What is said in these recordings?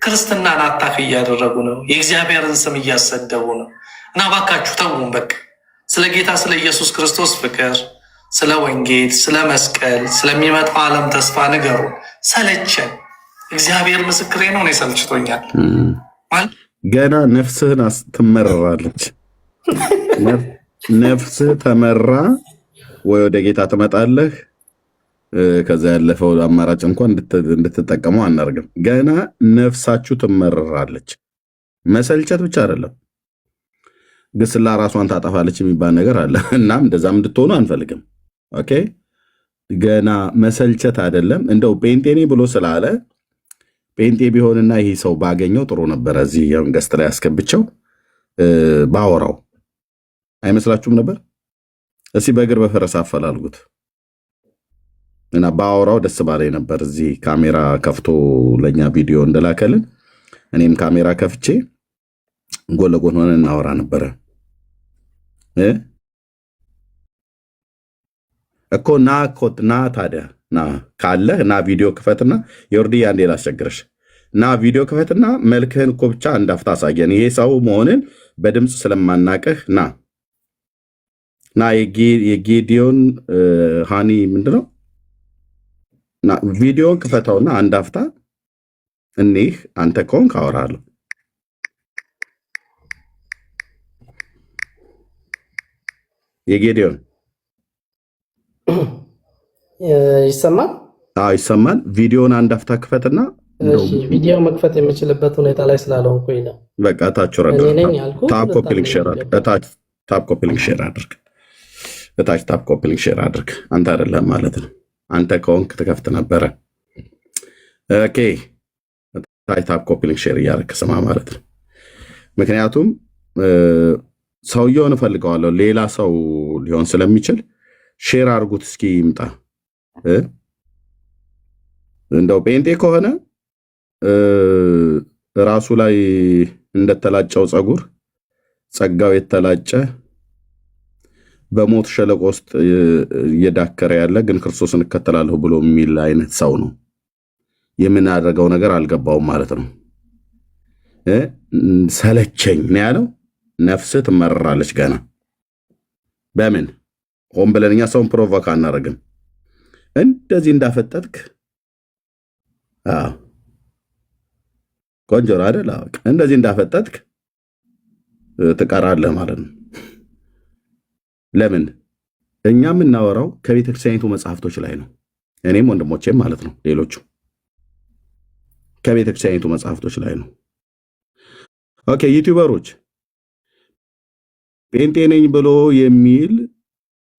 ክርስትናን አታክ እያደረጉ ነው። የእግዚአብሔርን ስም እያሰደቡ ነው። እና እባካችሁ ተውን። በቃ ስለ ጌታ ስለ ኢየሱስ ክርስቶስ ፍቅር፣ ስለ ወንጌል፣ ስለ መስቀል፣ ስለሚመጣው ዓለም ተስፋ ንገሩ። ሰለቸን። እግዚአብሔር ምስክሬ ነው። እኔ ሰልችቶኛል። ገና ነፍስህን ትመረራለች። ነፍስህ ተመራ ወይ ወደ ጌታ ትመጣለህ። ከዛ ያለፈው አማራጭ እንኳን እንድትጠቀመው አናርግም። ገና ነፍሳችሁ ትመረራለች። መሰልቸት ብቻ አይደለም፣ ግስላ ራሷን ታጠፋለች የሚባል ነገር አለ። እናም እንደዛም እንድትሆኑ አንፈልግም። ኦኬ፣ ገና መሰልቸት አይደለም። እንደው ጴንጤኔ ብሎ ስላለ ጴንጤ ቢሆንና ይህ ሰው ባገኘው ጥሩ ነበረ። እዚህ ገስት ላይ ያስገብቸው ባወራው አይመስላችሁም ነበር? እስኪ በእግር በፈረስ አፈላልጉት እና ባወራው ደስ ባለኝ ነበር። እዚህ ካሜራ ከፍቶ ለእኛ ቪዲዮ እንደላከልን እኔም ካሜራ ከፍቼ ጎን ለጎን ሆነን እናወራ ነበረ እኮ። ና ታዲያ ና ካለህ ና ቪዲዮ ክፈትና የወርድያ እንዴ ላስቸግረሽ እና ቪዲዮ ክፈትና መልክህን እኮ ብቻ እንዳፍታ አሳየን። ይሄ ሰው መሆንን በድምፅ ስለማናቀህ ና የጌዲዮን ሃኒ ምንድነው ቪዲዮን ክፈተውና አንድ አፍታ እኒህ አንተ ከሆንክ አወራለሁ። የጌዲዮን ይሰማል? አዎ ይሰማል። ቪዲዮን አንድ አፍታ ክፈትና ቪዲዮ መክፈት የምችልበት ሁኔታ ላይ ስላልሆንኩኝ ነው። በቃ ታች ረዳ ታፕ ኮፒ ሊንክ ሼር አድርግ። ታፕ ኮፒ ሊንክ ሼር አድርግ። እታች ታፕ ኮፒ ሊንክ ሼር አድርግ። አንተ አይደለም ማለት ነው። አንተ ከሆንክ ትከፍት ነበረ። ኦኬ፣ እታች ታፕ ኮፒ ሊንክ ሼር እያደረክ ስማ ማለት ነው። ምክንያቱም ሰውየውን እፈልገዋለሁ፣ ሌላ ሰው ሊሆን ስለሚችል ሼር አድርጉት። እስኪ ይምጣ። እንደው ጴንጤ ከሆነ ራሱ ላይ እንደተላጨው ፀጉር ጸጋው የተላጨ በሞት ሸለቆ ውስጥ እየዳከረ ያለ ግን ክርስቶስን እከተላለሁ ብሎ የሚል አይነት ሰው ነው። የምናደርገው ነገር አልገባውም ማለት ነው። ሰለቸኝ ነው ያለው። ነፍስህ ትመረራለች ገና። በምን ሆን ብለን እኛ ሰውን ፕሮቮክ አናደርግም። እንደዚህ እንዳፈጠጥክ ቆንጆ አይደል? እንደዚህ እንዳፈጠጥክ ትቀራለህ ማለት ነው። ለምን እኛ የምናወራው ከቤተክርስቲያኒቱ መጽሐፍቶች ላይ ነው። እኔም ወንድሞቼም ማለት ነው። ሌሎቹ ከቤተክርስቲያኒቱ መጽሐፍቶች ላይ ነው። ኦኬ፣ ዩቲዩበሮች ጴንጤ ነኝ ብሎ የሚል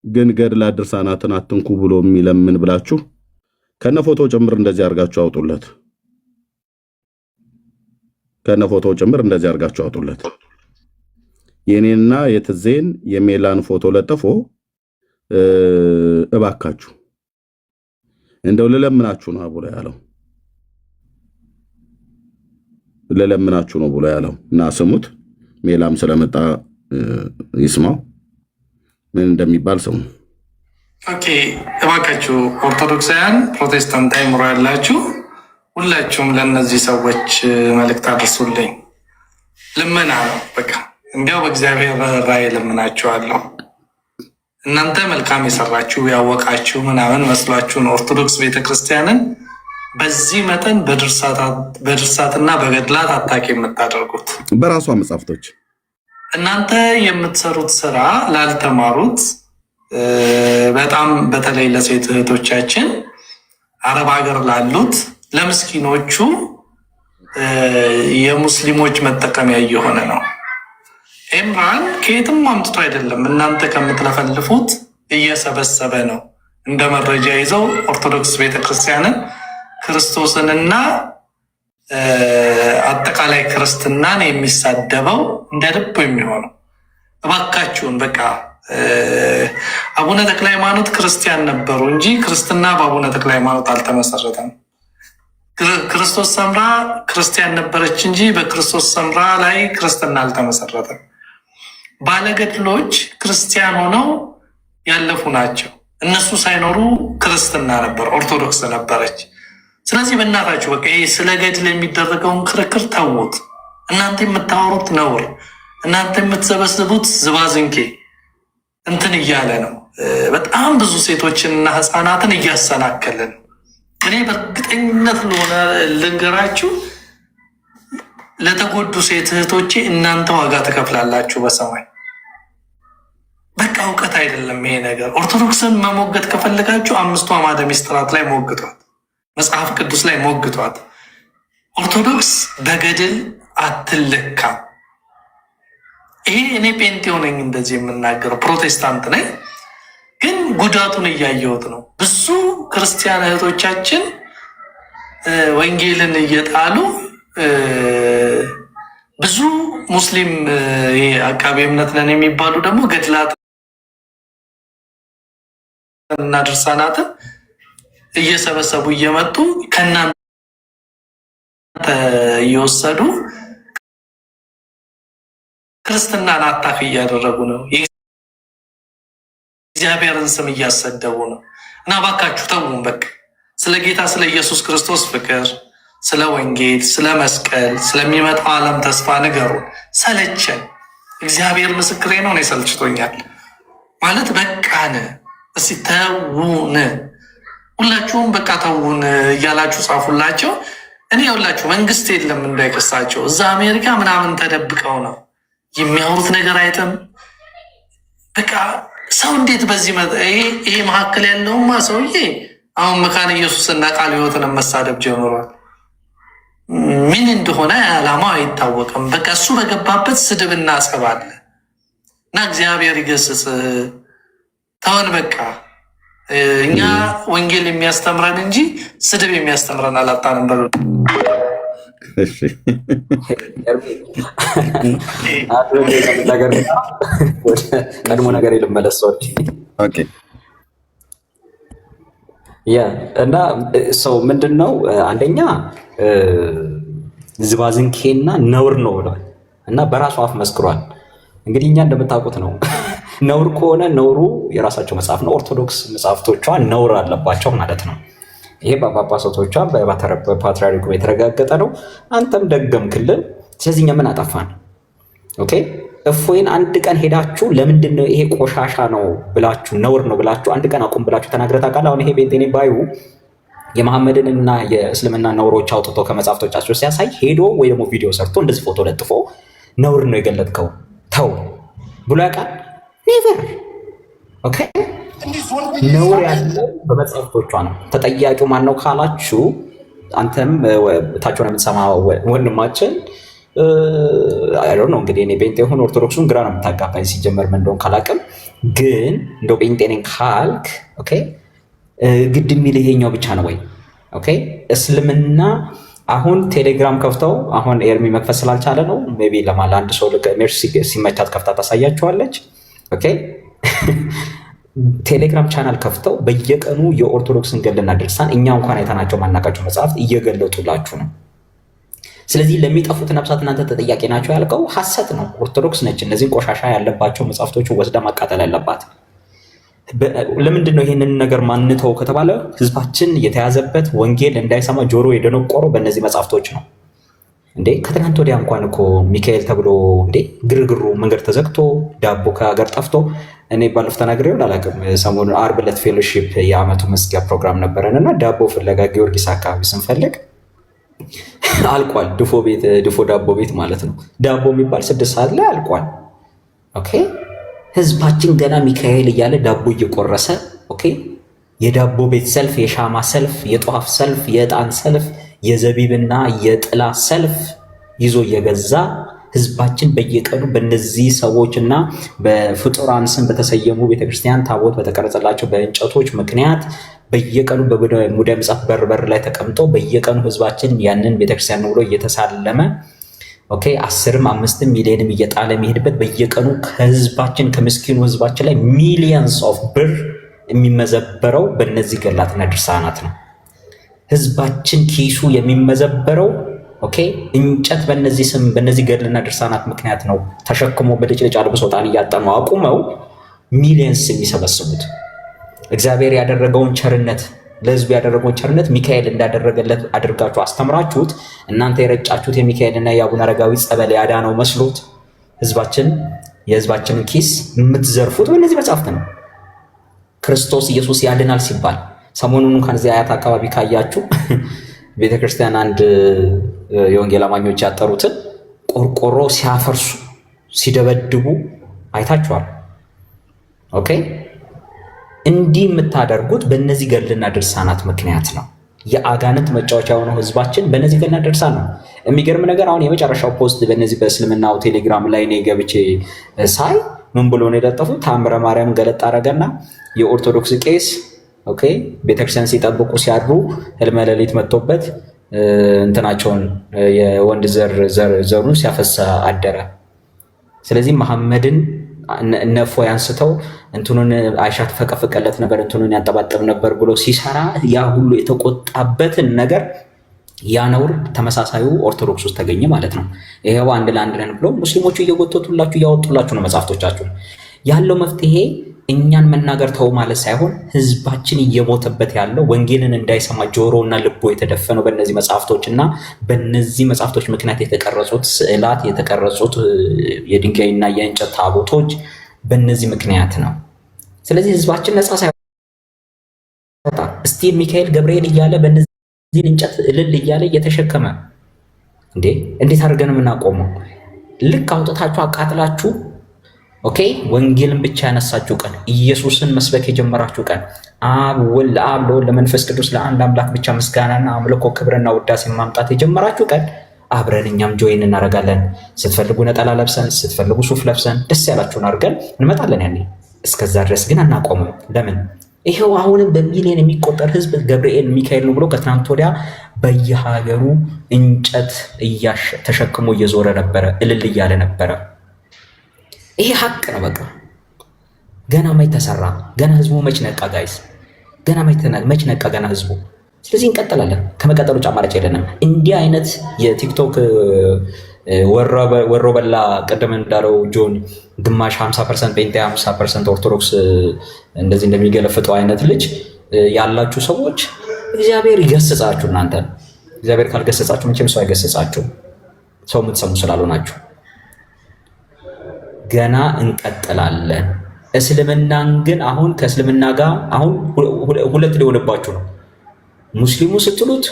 ግን ገድላት ድርሳናትን አትንኩ ብሎ የሚለምን ብላችሁ ከነፎቶ ጭምር እንደዚህ አድርጋችሁ አውጡለት። ከነፎቶ ጭምር እንደዚህ አድርጋችሁ አውጡለት። የኔና የትዜን የሜላን ፎቶ ለጥፎ እባካችሁ እንደው ልለምናችሁ ነው ብሎ ያለው። ልለምናችሁ ነው ብሎ ያለው እና ስሙት። ሜላም ስለመጣ ይስማው ምን እንደሚባል ስሙ። ኦኬ፣ እባካችሁ ኦርቶዶክሳውያን፣ ፕሮቴስታንት አይምሮ ያላችሁ ሁላችሁም ለእነዚህ ሰዎች መልእክት አድርሱልኝ። ልመና ነው በቃ። እንዲያው በእግዚአብሔር ራእይ ለምናችኋለሁ። እናንተ መልካም የሰራችሁ ያወቃችሁ ምናምን መስሏችሁን ኦርቶዶክስ ቤተክርስቲያንን በዚህ መጠን በድርሳትና በገድላት አታቂ የምታደርጉት በራሷ መጽሐፍቶች። እናንተ የምትሰሩት ስራ ላልተማሩት በጣም በተለይ ለሴት እህቶቻችን አረብ ሀገር ላሉት ለምስኪኖቹ የሙስሊሞች መጠቀሚያ እየሆነ ነው። ኤምራን ከየትም አምጥቶ አይደለም፣ እናንተ ከምትለፈልፉት እየሰበሰበ ነው። እንደ መረጃ ይዘው ኦርቶዶክስ ቤተክርስቲያንን ክርስቶስንና አጠቃላይ ክርስትናን የሚሳደበው እንደ ልብ የሚሆነው። እባካችሁን በቃ አቡነ ተክለ ሃይማኖት ክርስቲያን ነበሩ እንጂ ክርስትና በአቡነ ተክለ ሃይማኖት አልተመሰረተም። ክርስቶስ ሰምራ ክርስቲያን ነበረች እንጂ በክርስቶስ ሰምራ ላይ ክርስትና አልተመሰረተም። ባለገድሎች ክርስቲያን ሆነው ያለፉ ናቸው። እነሱ ሳይኖሩ ክርስትና ነበር፣ ኦርቶዶክስ ነበረች። ስለዚህ በእናታችሁ በቃ ይሄ ስለ ገድል የሚደረገውን ክርክር ተውት። እናንተ የምታወሩት ነውር፣ እናንተ የምትሰበስቡት ዝባዝንኬ እንትን እያለ ነው። በጣም ብዙ ሴቶችንና ህፃናትን እያሰናከለ ነው። እኔ በእርግጠኝነት ለሆነ ልንገራችሁ፣ ለተጎዱ ሴት እህቶቼ እናንተ ዋጋ ትከፍላላችሁ በሰማይ። በቃ እውቀት አይደለም ይሄ ነገር። ኦርቶዶክስን መሞገት ከፈለጋችሁ 5ቱ አዕማደ ምስጢራት ላይ ሞግቷት፣ መጽሐፍ ቅዱስ ላይ ሞግቷት። ኦርቶዶክስ በገድል አትለካም። ይሄ እኔ ጴንጤው ነኝ እንደዚህ የምናገረው፣ ፕሮቴስታንት ነኝ፣ ግን ጉዳቱን እያየሁት ነው። ብዙ ክርስቲያን እህቶቻችን ወንጌልን እየጣሉ ብዙ ሙስሊም አቃቤ እምነት ነን የሚባሉ ደግሞ ገድላት እና ድርሳናትን እየሰበሰቡ እየመጡ ከእናንተ እየወሰዱ ክርስትናን አታክ እያደረጉ ነው። የእግዚአብሔርን ስም እያሰደቡ ነው። እና እባካችሁ ተውን። በቃ ስለ ጌታ ስለ ኢየሱስ ክርስቶስ ፍቅር፣ ስለ ወንጌል፣ ስለ መስቀል፣ ስለሚመጣው ዓለም ተስፋ ንገሩን። ሰለቸን። እግዚአብሔር ምስክሬ ነው። እኔ ሰልችቶኛል ማለት በቃን። እስኪ ተውን። ሁላችሁም በቃ ተውን እያላችሁ ጻፉላቸው። እኔ ሁላችሁ መንግስት የለም እንዳይከሳቸው፣ እዛ አሜሪካ ምናምን ተደብቀው ነው የሚያወሩት ነገር አይተም። በቃ ሰው እንዴት በዚህ ይሄ መካከል ያለውማ ሰውዬ አሁን መካነ ኢየሱስና ቃለ ሕይወትን መሳደብ ጀምሯል። ምን እንደሆነ ዓላማው አይታወቅም። በቃ እሱ በገባበት ስድብና ጸብ አለ እና እግዚአብሔር ይገስጽ። ተውን በቃ እኛ ወንጌል የሚያስተምረን እንጂ ስድብ የሚያስተምረን አላጣንም። በሉ ቀድሞ ነገር ልመለስ ሰዎች እና ሰው ምንድን ነው አንደኛ ዝባዝንኬና ነውር ነው ብሏል እና በራሱ አፍ መስክሯል። እንግዲህ እኛ እንደምታውቁት ነው ነውር ከሆነ ነውሩ የራሳቸው መጽሐፍ ነው። ኦርቶዶክስ መጽሐፍቶቿ ነውር አለባቸው ማለት ነው። ይሄ በጳጳሳቶቿ በፓትርያርኩ የተረጋገጠ ነው። አንተም ደገምክልን። ስለዚህ እኛ ምን አጠፋን? ኦኬ እፎይን አንድ ቀን ሄዳችሁ ለምንድን ነው ይሄ ቆሻሻ ነው ብላችሁ ነውር ነው ብላችሁ አንድ ቀን አቁም ብላችሁ ተናግረህ ታውቃለህ? አሁን ይሄ ቤንቴኔ ባዩ የመሐመድንና የእስልምና ነውሮች አውጥቶ ከመጽሐፍቶቻቸው ሲያሳይ ሄዶ ወይ ደግሞ ቪዲዮ ሰርቶ እንደዚህ ፎቶ ለጥፎ ነውር ነው የገለጥከው ተው ብሎ ያውቃል? ኔቨር። ኦኬ ነውር ያለው በመጽሐፍቶቿ ነው። ተጠያቂው ማን ነው ካላችሁ አንተም ታችሁን የምትሰማ ወንድማችን ነው እንግዲህ እኔ ጴንጤ ሆኖ ኦርቶዶክሱን ግራ ነው የምታጋባኝ ሲጀመር ምን እንደሆነ ካላቅም፣ ግን እንደው ጴንጤ ነኝ ካልክ ኦኬ ግድ የሚል ይሄኛው ብቻ ነው ወይ? ኦኬ እስልምና አሁን ቴሌግራም ከፍተው አሁን ኤርሚ መክፈት ስላልቻለ ነው ሜይ ቢ ለአንድ ሰው ሜርሲ ሲመቻት ከፍታ ታሳያቸዋለች። ኦኬ ቴሌግራም ቻናል ከፍተው በየቀኑ የኦርቶዶክስን ገድልና ድርሳን እኛ እንኳን አይተናቸው ማናቃቸው መጽሐፍት እየገለጡላችሁ ነው። ስለዚህ ለሚጠፉት ነፍሳት እናንተ ተጠያቂ ናቸው ያልከው ሐሰት ነው። ኦርቶዶክስ ነች እነዚህን ቆሻሻ ያለባቸው መጽሐፍቶች ወስዳ ማቃጠል ያለባት። ለምንድን ነው ይህንን ነገር ማንተው ከተባለ ህዝባችን የተያዘበት ወንጌል እንዳይሰማ ጆሮ የደነቆረው በእነዚህ መጽሐፍቶች ነው። እንዴ ከትናንት ወዲያ እንኳን እኮ ሚካኤል ተብሎ እንዴ ግርግሩ መንገድ ተዘግቶ ዳቦ ከሀገር ጠፍቶ እኔ ባለፈው ተናግሬው አላውቅም። ሰሞኑን ዓርብ ዕለት ፌሎሺፕ የዓመቱ መዝጊያ ፕሮግራም ነበረን እና ዳቦ ፍለጋ ጊዮርጊስ አካባቢ ስንፈልግ አልቋል። ድፎ ዳቦ ቤት ማለት ነው። ዳቦ የሚባል 6 ሰዓት ላይ አልቋል። ኦኬ ህዝባችን ገና ሚካኤል እያለ ዳቦ እየቆረሰ ኦኬ የዳቦ ቤት ሰልፍ፣ የሻማ ሰልፍ፣ የጧፍ ሰልፍ፣ የዕጣን ሰልፍ፣ የዘቢብና የጥላ ሰልፍ ይዞ እየገዛ ህዝባችን በየቀኑ በእነዚህ ሰዎችና በፍጡራን ስም በተሰየሙ ቤተክርስቲያን ታቦት በተቀረጸላቸው በእንጨቶች ምክንያት በየቀኑ በሙዳየ ምጽዋት በር ላይ ተቀምጦ በየቀኑ ህዝባችን ያንን ቤተክርስቲያን ብሎ እየተሳለመ ኦኬ 10ም 5ም ሚሊዮንም እየጣለ የሚሄድበት በየቀኑ ከህዝባችን ከምስኪኑ ህዝባችን ላይ ሚሊየንስ ኦፍ ብር የሚመዘበረው በእነዚህ ገድላትና ድርሳናት ነው። ህዝባችን ኪሱ የሚመዘበረው ኦኬ እንጨት በእነዚህ ስም በእነዚህ ገድልና ድርሳናት ምክንያት ነው። ተሸክሞ በልጭልጭ አልብሶ ዕጣን እያጠኑ አቁመው ሚሊየንስ የሚሰበስቡት እግዚአብሔር ያደረገውን ቸርነት ለህዝቡ ያደረገውን ቸርነት ሚካኤል እንዳደረገለት አድርጋችሁ አስተምራችሁት እናንተ የረጫችሁት የሚካኤልና የአቡነ አረጋዊ ጸበል ያዳነው መስሎት የህዝባችንን ኪስ የምትዘርፉት በእነዚህ መጽሐፍት ነው። ክርስቶስ ኢየሱስ ያድናል ሲባል ሰሞኑን እንኳን እዚህ አያት አካባቢ ካያችሁ ቤተክርስቲያን አንድ የወንጌል አማኞች ያጠሩትን ቆርቆሮ ሲያፈርሱ ሲደበድቡ አይታችኋል። ኦኬ፣ እንዲህ የምታደርጉት በእነዚህ ገድልና ድርሳናት ምክንያት ነው። የአጋንንት መጫወቻ የሆነው ህዝባችን በእነዚህ ገድልና ድርሳን ነው። የሚገርም ነገር አሁን የመጨረሻው ፖስት በእነዚህ በእስልምናው ቴሌግራም ላይ እኔ ገብቼ ሳይ ምን ብሎ ነው የለጠፉት? ታምረ ማርያም ገለጥ አደረገና የኦርቶዶክስ ቄስ ኦኬ ቤተክርስቲያን ሲጠብቁ ሲያድሩ ህልመ ሌሊት መጥቶበት እንትናቸውን የወንድ ዘሩን ሲያፈሳ አደረ። ስለዚህ መሐመድን ነፎ ያንስተው እንትኑን አይሻ ተፈቀፈቀለት ነበር እንትኑን ያንጠባጠብ ነበር ብሎ ሲሰራ ያ ሁሉ የተቆጣበትን ነገር ያ ነውር ተመሳሳዩ ኦርቶዶክስ ውስጥ ተገኘ ማለት ነው። ይሄው አንድ ለአንድ ነን ብሎ ሙስሊሞቹ እየጎተቱላችሁ እያወጡላችሁ ነው መጽሐፍቶቻችሁ። ያለው መፍትሄ እኛን መናገር ተው ማለት ሳይሆን ህዝባችን እየሞተበት ያለው ወንጌልን እንዳይሰማ ጆሮና ልቦ የተደፈነው በእነዚህ መጽሐፍቶች እና በእነዚህ መጽሐፍቶች ምክንያት የተቀረጹት ስዕላት የተቀረጹት የድንጋይና የእንጨት ታቦቶች በእነዚህ ምክንያት ነው። ስለዚህ ህዝባችን ነፃ ሳይወጣ እስቲ ሚካኤል ገብርኤል እያለ በእነዚህ እንጨት እልል እያለ እየተሸከመ እንዴት አድርገን የምናቆመው? ልክ አውጥታችሁ አቃጥላችሁ ኦኬ ወንጌልን ብቻ ያነሳችሁ ቀን ኢየሱስን መስበክ የጀመራችሁ ቀን አብ ለወልድ ለመንፈስ ቅዱስ ለአንድ አምላክ ብቻ ምስጋናና አምልኮ ክብርና ውዳሴ ማምጣት የጀመራችሁ ቀን አብረን እኛም ጆይን እናደርጋለን። ስትፈልጉ ነጠላ ለብሰን ስትፈልጉ ሱፍ ለብሰን ደስ ያላችሁን አድርገን እንመጣለን። ያኔ እስከዛ ድረስ ግን አናቆምም። ለምን? ይሄው አሁንም በሚሊዮን የሚቆጠር ህዝብ ገብርኤል ሚካኤል ነው ብሎ ከትናንት ወዲያ በየሀገሩ እንጨት ተሸክሞ እየዞረ ነበረ፣ እልል እያለ ነበረ። ይሄ ሀቅ ነው። በቃ ገና መች ተሰራ? ገና ህዝቡ መች ነቃ? ጋይስ ገና መች ነቃ? ገና ህዝቡ። ስለዚህ እንቀጥላለን። ከመቀጠሉ አማራጭ የለንም። እንዲህ አይነት የቲክቶክ ወሮ በላ ቅድም እንዳለው ጆን ግማሽ 50% ጴንጤ 50% ኦርቶዶክስ እንደዚህ እንደሚገለፍጠው አይነት ልጅ ያላችሁ ሰዎች እግዚአብሔር ይገስጻችሁ። እናንተ እግዚአብሔር ካልገሰጻችሁ መቼም ሰው አይገስጻችሁ። ሰው የምትሰሙ ስላልሆናችሁ ገና እንቀጥላለን። እስልምናን ግን አሁን ከእስልምና ጋር አሁን ሁለት ሊሆንባችሁ ነው። ሙስሊሙ ስትሉት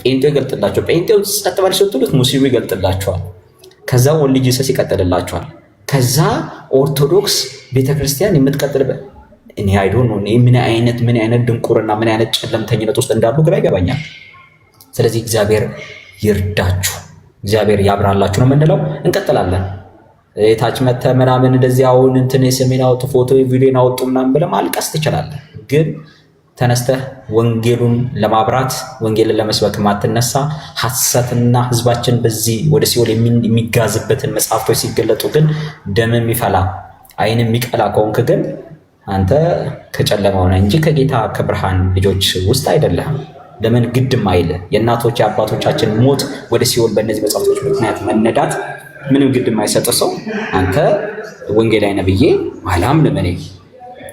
ጴንጤው ይገልጥላችኋል፣ ጴንጤው ጸጥ በል ስትሉት ሙስሊሙ ይገልጥላችኋል። ከዛ ወልድ ጂሰስ ይቀጥልላችኋል። ከዛ ኦርቶዶክስ ቤተክርስቲያን የምትቀጥልበት እኔ አይዶ ነው። ምን አይነት ድንቁርና ምን አይነት ጨለምተኝነት ውስጥ እንዳሉ ግራ ይገባኛል። ስለዚህ እግዚአብሔር ይርዳችሁ፣ እግዚአብሔር ያብራላችሁ ነው የምንለው። እንቀጥላለን። የታች መተ ምናምን እንደዚህ አሁን እንትን የሰሜን አውጡ ፎቶ ቪዲዮን አውጡ ምናምን ብለህ ማልቀስ ትችላለህ። ግን ተነስተህ ወንጌሉን ለማብራት ወንጌልን ለመስበክ ማትነሳ ሐሰትና ህዝባችን በዚህ ወደ ሲኦል የሚጋዝበትን መጽሐፍቶች ሲገለጡ ግን ደም የሚፈላ አይን የሚቀላ ከሆንክ ግን አንተ ከጨለማው ነህ እንጂ ከጌታ ከብርሃን ልጆች ውስጥ አይደለህም። ለምን ግድም አይልህ? የእናቶች የአባቶቻችን ሞት ወደ ሲኦል በእነዚህ መጽሐፍቶች ምክንያት መነዳት ምንም ግድ የማይሰጥ ሰው አንተ ወንጌላዊ ነህ ብዬ አላምንም። እኔ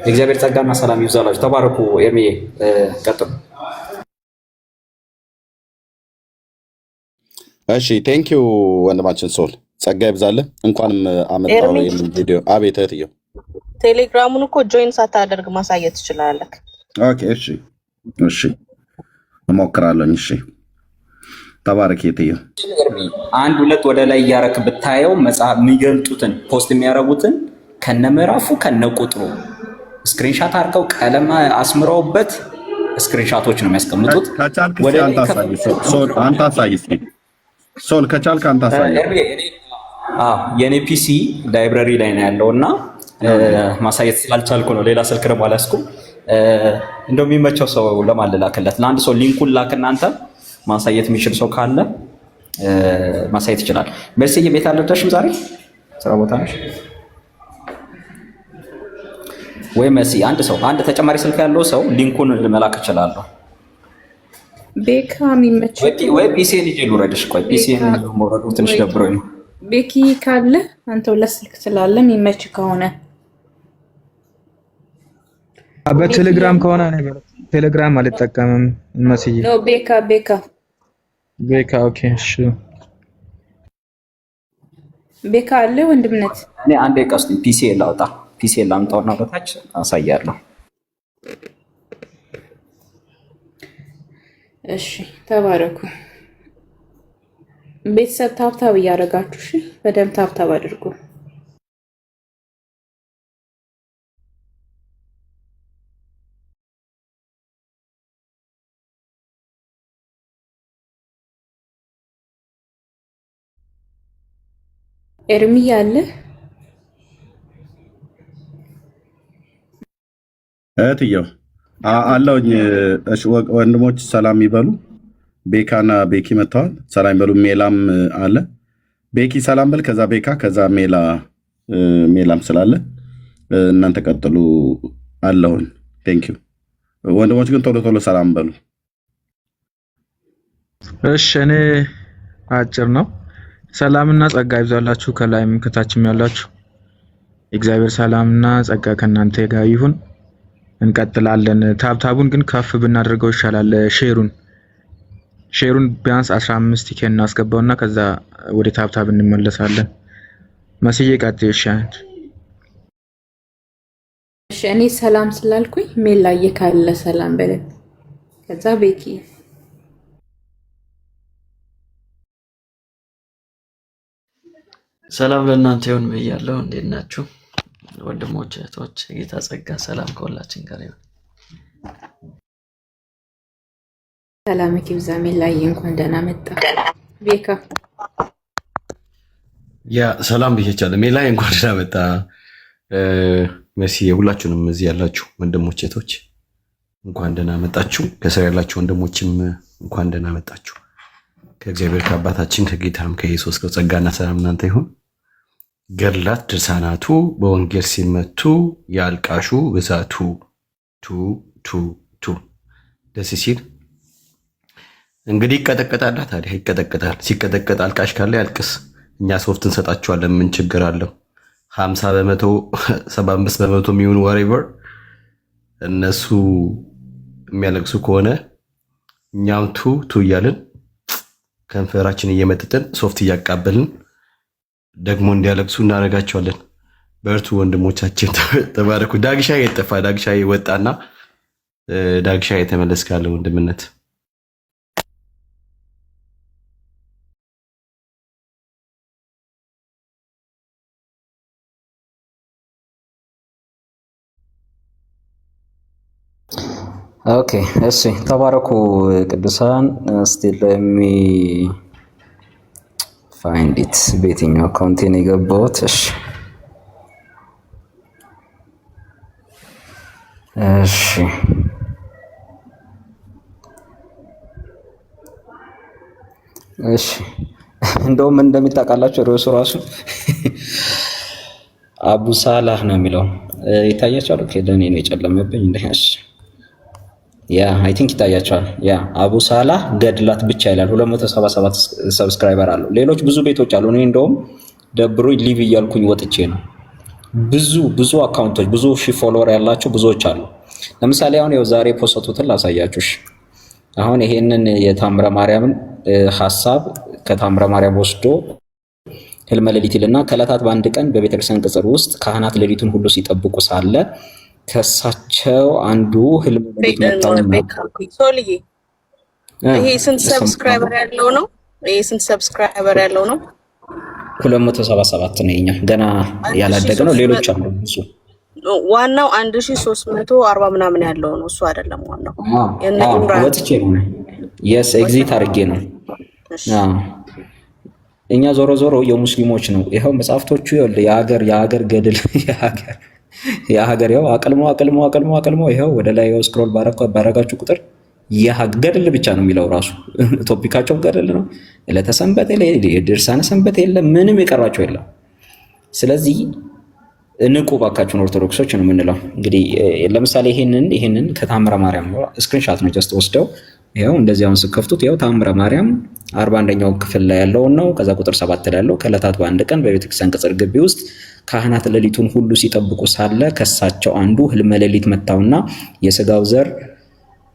የእግዚአብሔር ጸጋና ሰላም ይብዛላችሁ። ተባረኩ። ኤርሚዬ ቀጥሉ። እሺ ቴንኪው ወንድማችን ሶል ጸጋ ይብዛልህ። እንኳንም አመጣው ይሄን ቪዲዮ። አቤት እህትየው ቴሌግራሙን እኮ ጆይን ሳታደርግ ማሳየት ትችላለህ። ኦኬ እሺ እሞክራለሁ። እሺ ተባረክ እህትየው። አንድ ሁለት ወደ ላይ እያረክ ብታየው መጽሐፍ የሚገልጡትን ፖስት የሚያረጉትን ከነምዕራፉ ከነቁጥሩ ስክሪንሻት አድርገው ቀለም አስምረውበት ስክሪንሻቶች ነው የሚያስቀምጡት። አንተ አሳይ ሶል ከቻልክ አንተ አሳይ። የኔ ፒሲ ላይብረሪ ላይ ነው ያለው እና ማሳየት ስላልቻልኩ ነው። ሌላ ስልክ ደግሞ አላስኩም። እንደው የሚመቸው ሰው ለማለላክለት ለአንድ ሰው ሊንኩን ላክና አንተ ማሳየት የሚችል ሰው ካለ ማሳየት ይችላል። መርሲ ቤት አልደረስሽም ዛሬ ስራ ቦታ ነሽ ወይ? መሲ አንድ ተጨማሪ ስልክ ያለው ሰው ሊንኩን ልመላክ እችላለሁ። ቤካ የሚመች ወይ ፒሲን ይዤ ልውረድሽ? ቆይ ፒሲን መውረዱ ትንሽ ደብሮኝ ነው። ቤኪ ካለ አንተ ሁለት ስልክ ስላለ የሚመች ከሆነ በቴሌግራም ከሆነ እኔ ቴሌግራም አልጠቀምም መስዬ ነው። ቤካ ኦኬ እሺ ቤካ አለ ወንድምነት። እኔ አንዴ ቀስቲ ፒሲ ላውጣ ፒሲ ላምጣውና በታች አሳያለሁ። እሺ ተባረኩ። ቤተሰብ ታብታብ እያደረጋችሁ እሺ፣ በደንብ ታብታብ አድርጉ። ኤርሚ አለ እህትየው አለውኝ። እሺ ወንድሞች ሰላም ይበሉ። ቤካና ቤኪ መጥተዋል። ሰላም ይበሉ። ሜላም አለ። ቤኪ ሰላም በል፣ ከዛ ቤካ፣ ከዛ ሜላም ስላለ እናንተ ቀጥሉ። አለሁኝ። ቴንኪው። ወንድሞች ግን ቶሎ ቶሎ ሰላም በሉ። እሺ እኔ አጭር ነው። ሰላምና ጸጋ ይብዛላችሁ ከላይም ከታችም ያላችሁ። እግዚአብሔር ሰላምና ጸጋ ከናንተ ጋር ይሁን። እንቀጥላለን። ታብታቡን ግን ከፍ ብናደርገው ይሻላል። ሼሩን ቢያንስ 15 ኬ እናስገባውና ከዛ ወደ ታብታብ እንመለሳለን። መስዬ ቀጥይ። እሺ እኔ ሰላም ስላልኩኝ ሜላዬ ካለ ሰላም በለን። ከዛ ቤኪ ሰላም ለእናንተ ይሁን ብያለሁ። እንዴት ናችሁ ወንድሞች እህቶች? ጌታ ጸጋ ሰላም ከሁላችን ጋር ይሁን። ሰላም ይብዛ። ሜላዬ እንኳን ደህና መጣ። ቤካ ያ ሰላም ብያችኋለሁ። ሜላይ እንኳን ደህና መጣ። መሲ ሁላችሁንም እዚህ ያላችሁ ወንድሞች እህቶች እንኳን ደህና መጣችሁ። ከስር ያላችሁ ወንድሞችም እንኳን ደህና መጣችሁ። ከእግዚአብሔር ከአባታችን ከጌታም ከኢየሱስ ክርስቶስ ጸጋና ሰላም እናንተ ይሁን። ገድላት ድርሳናቱ በወንጌል ሲመቱ የአልቃሹ ብዛቱ ቱ ደስ ሲል እንግዲህ ይቀጠቀጣል። ታዲያ ይቀጠቀጣል። ሲቀጠቀጥ አልቃሽ ካለ ያልቅስ። እኛ ሶፍት እንሰጣቸዋለን። ምን ችግር አለው? 50 በመቶ 75 በመቶ የሚሆን ወሬቨር እነሱ የሚያለቅሱ ከሆነ እኛም ቱ እያልን ከንፈራችን እየመጥጥን ሶፍት እያቃበልን ደግሞ እንዲያለቅሱ እናደርጋቸዋለን። በርቱ ወንድሞቻችን፣ ተባረኩ። ዳግሻ የጠፋ ዳግሻ ወጣና ዳግሻ የተመለስ ካለ ወንድምነት ኦኬ እሺ ተባረኩ ቅዱሳን። ስቲል ለሚ ፋይንድ ኢት በየትኛው አካውንት ነው የገባሁት? እሺ እንደውም እንደሚታወቃላችሁ ርዕሱ ራሱ አቡ ሳላህ ነው የሚለው ይታያችኋል። ኦኬ ለኔ ነው የጨለመብኝ እንደዚህ ያ አይ ቲንክ ይታያቸዋል። ያ አቡ ሳላህ ገድላት ብቻ ይላል። 277 ሰብስክራይበር አለው። ሌሎች ብዙ ቤቶች አሉ። እኔ እንደውም ደብሮኝ ሊቭ እያልኩኝ ወጥቼ ነው። ብዙ አካውንቶች ብዙ ሺህ ፎሎወር ያላቸው ብዙዎች አሉ። ለምሳሌ አሁን ያው ዛሬ ፖስቱትን ላሳያችሁ። አሁን ይሄንን የታምረ ማርያምን ሐሳብ ከታምረ ማርያም ወስዶ ህልመ ሌሊት ይልና ከዕለታት በአንድ ቀን በቤተክርስቲያን ቅጽር ውስጥ ካህናት ሌሊቱን ሁሉ ሲጠብቁ ሳለ ከሳቸው አንዱ ህልም ሶልዬ ይሄ ስንት ሰብስክራይበር ያለው ነው? 277 ነው። የኛ ገና ያላደገ ነው። ሌሎች አሉ ብዙ። ዋናው 1340 ምናምን ያለው ነው። እሱ አይደለም ዋናው። ወጥቼ ነው የስ ኤግዚት አድርጌ ነው። እኛ ዞሮ የሙስሊሞች ነው። ይኸው መጽሐፍቶቹ የሀገር ገድል የሀገር ያው አቅልሞ ይኸው ወደ ላይ ስክሮል ባረጋችሁ ቁጥር ገድል ብቻ ነው የሚለው ራሱ ቶፒካቸው ገድል ነው። ዕለተ ሰንበት ድርሳነ ሰንበት የለም፣ ምንም የቀራቸው የለም። ስለዚህ ንቁ ባካችሁን ኦርቶዶክሶች ነው የምንለው። እንግዲህ ለምሳሌ ይሄንን ከታምረ ማርያም ነው ስክሪንሻት ነው ጀስት ወስደው ይኸው እንደዚህ አሁን ስከፍቱት ይኸው ተአምረ ማርያም 41ኛው ክፍል ላይ ያለውን ነው። ከዛ ቁጥር 7 ላይ ያለው ከዕለታት በአንድ ቀን በቤተክርስቲያን ቅጽር ግቢ ውስጥ ካህናት ሌሊቱን ሁሉ ሲጠብቁ ሳለ ከሳቸው አንዱ ህልመ ሌሊት መታውና የስጋው ዘር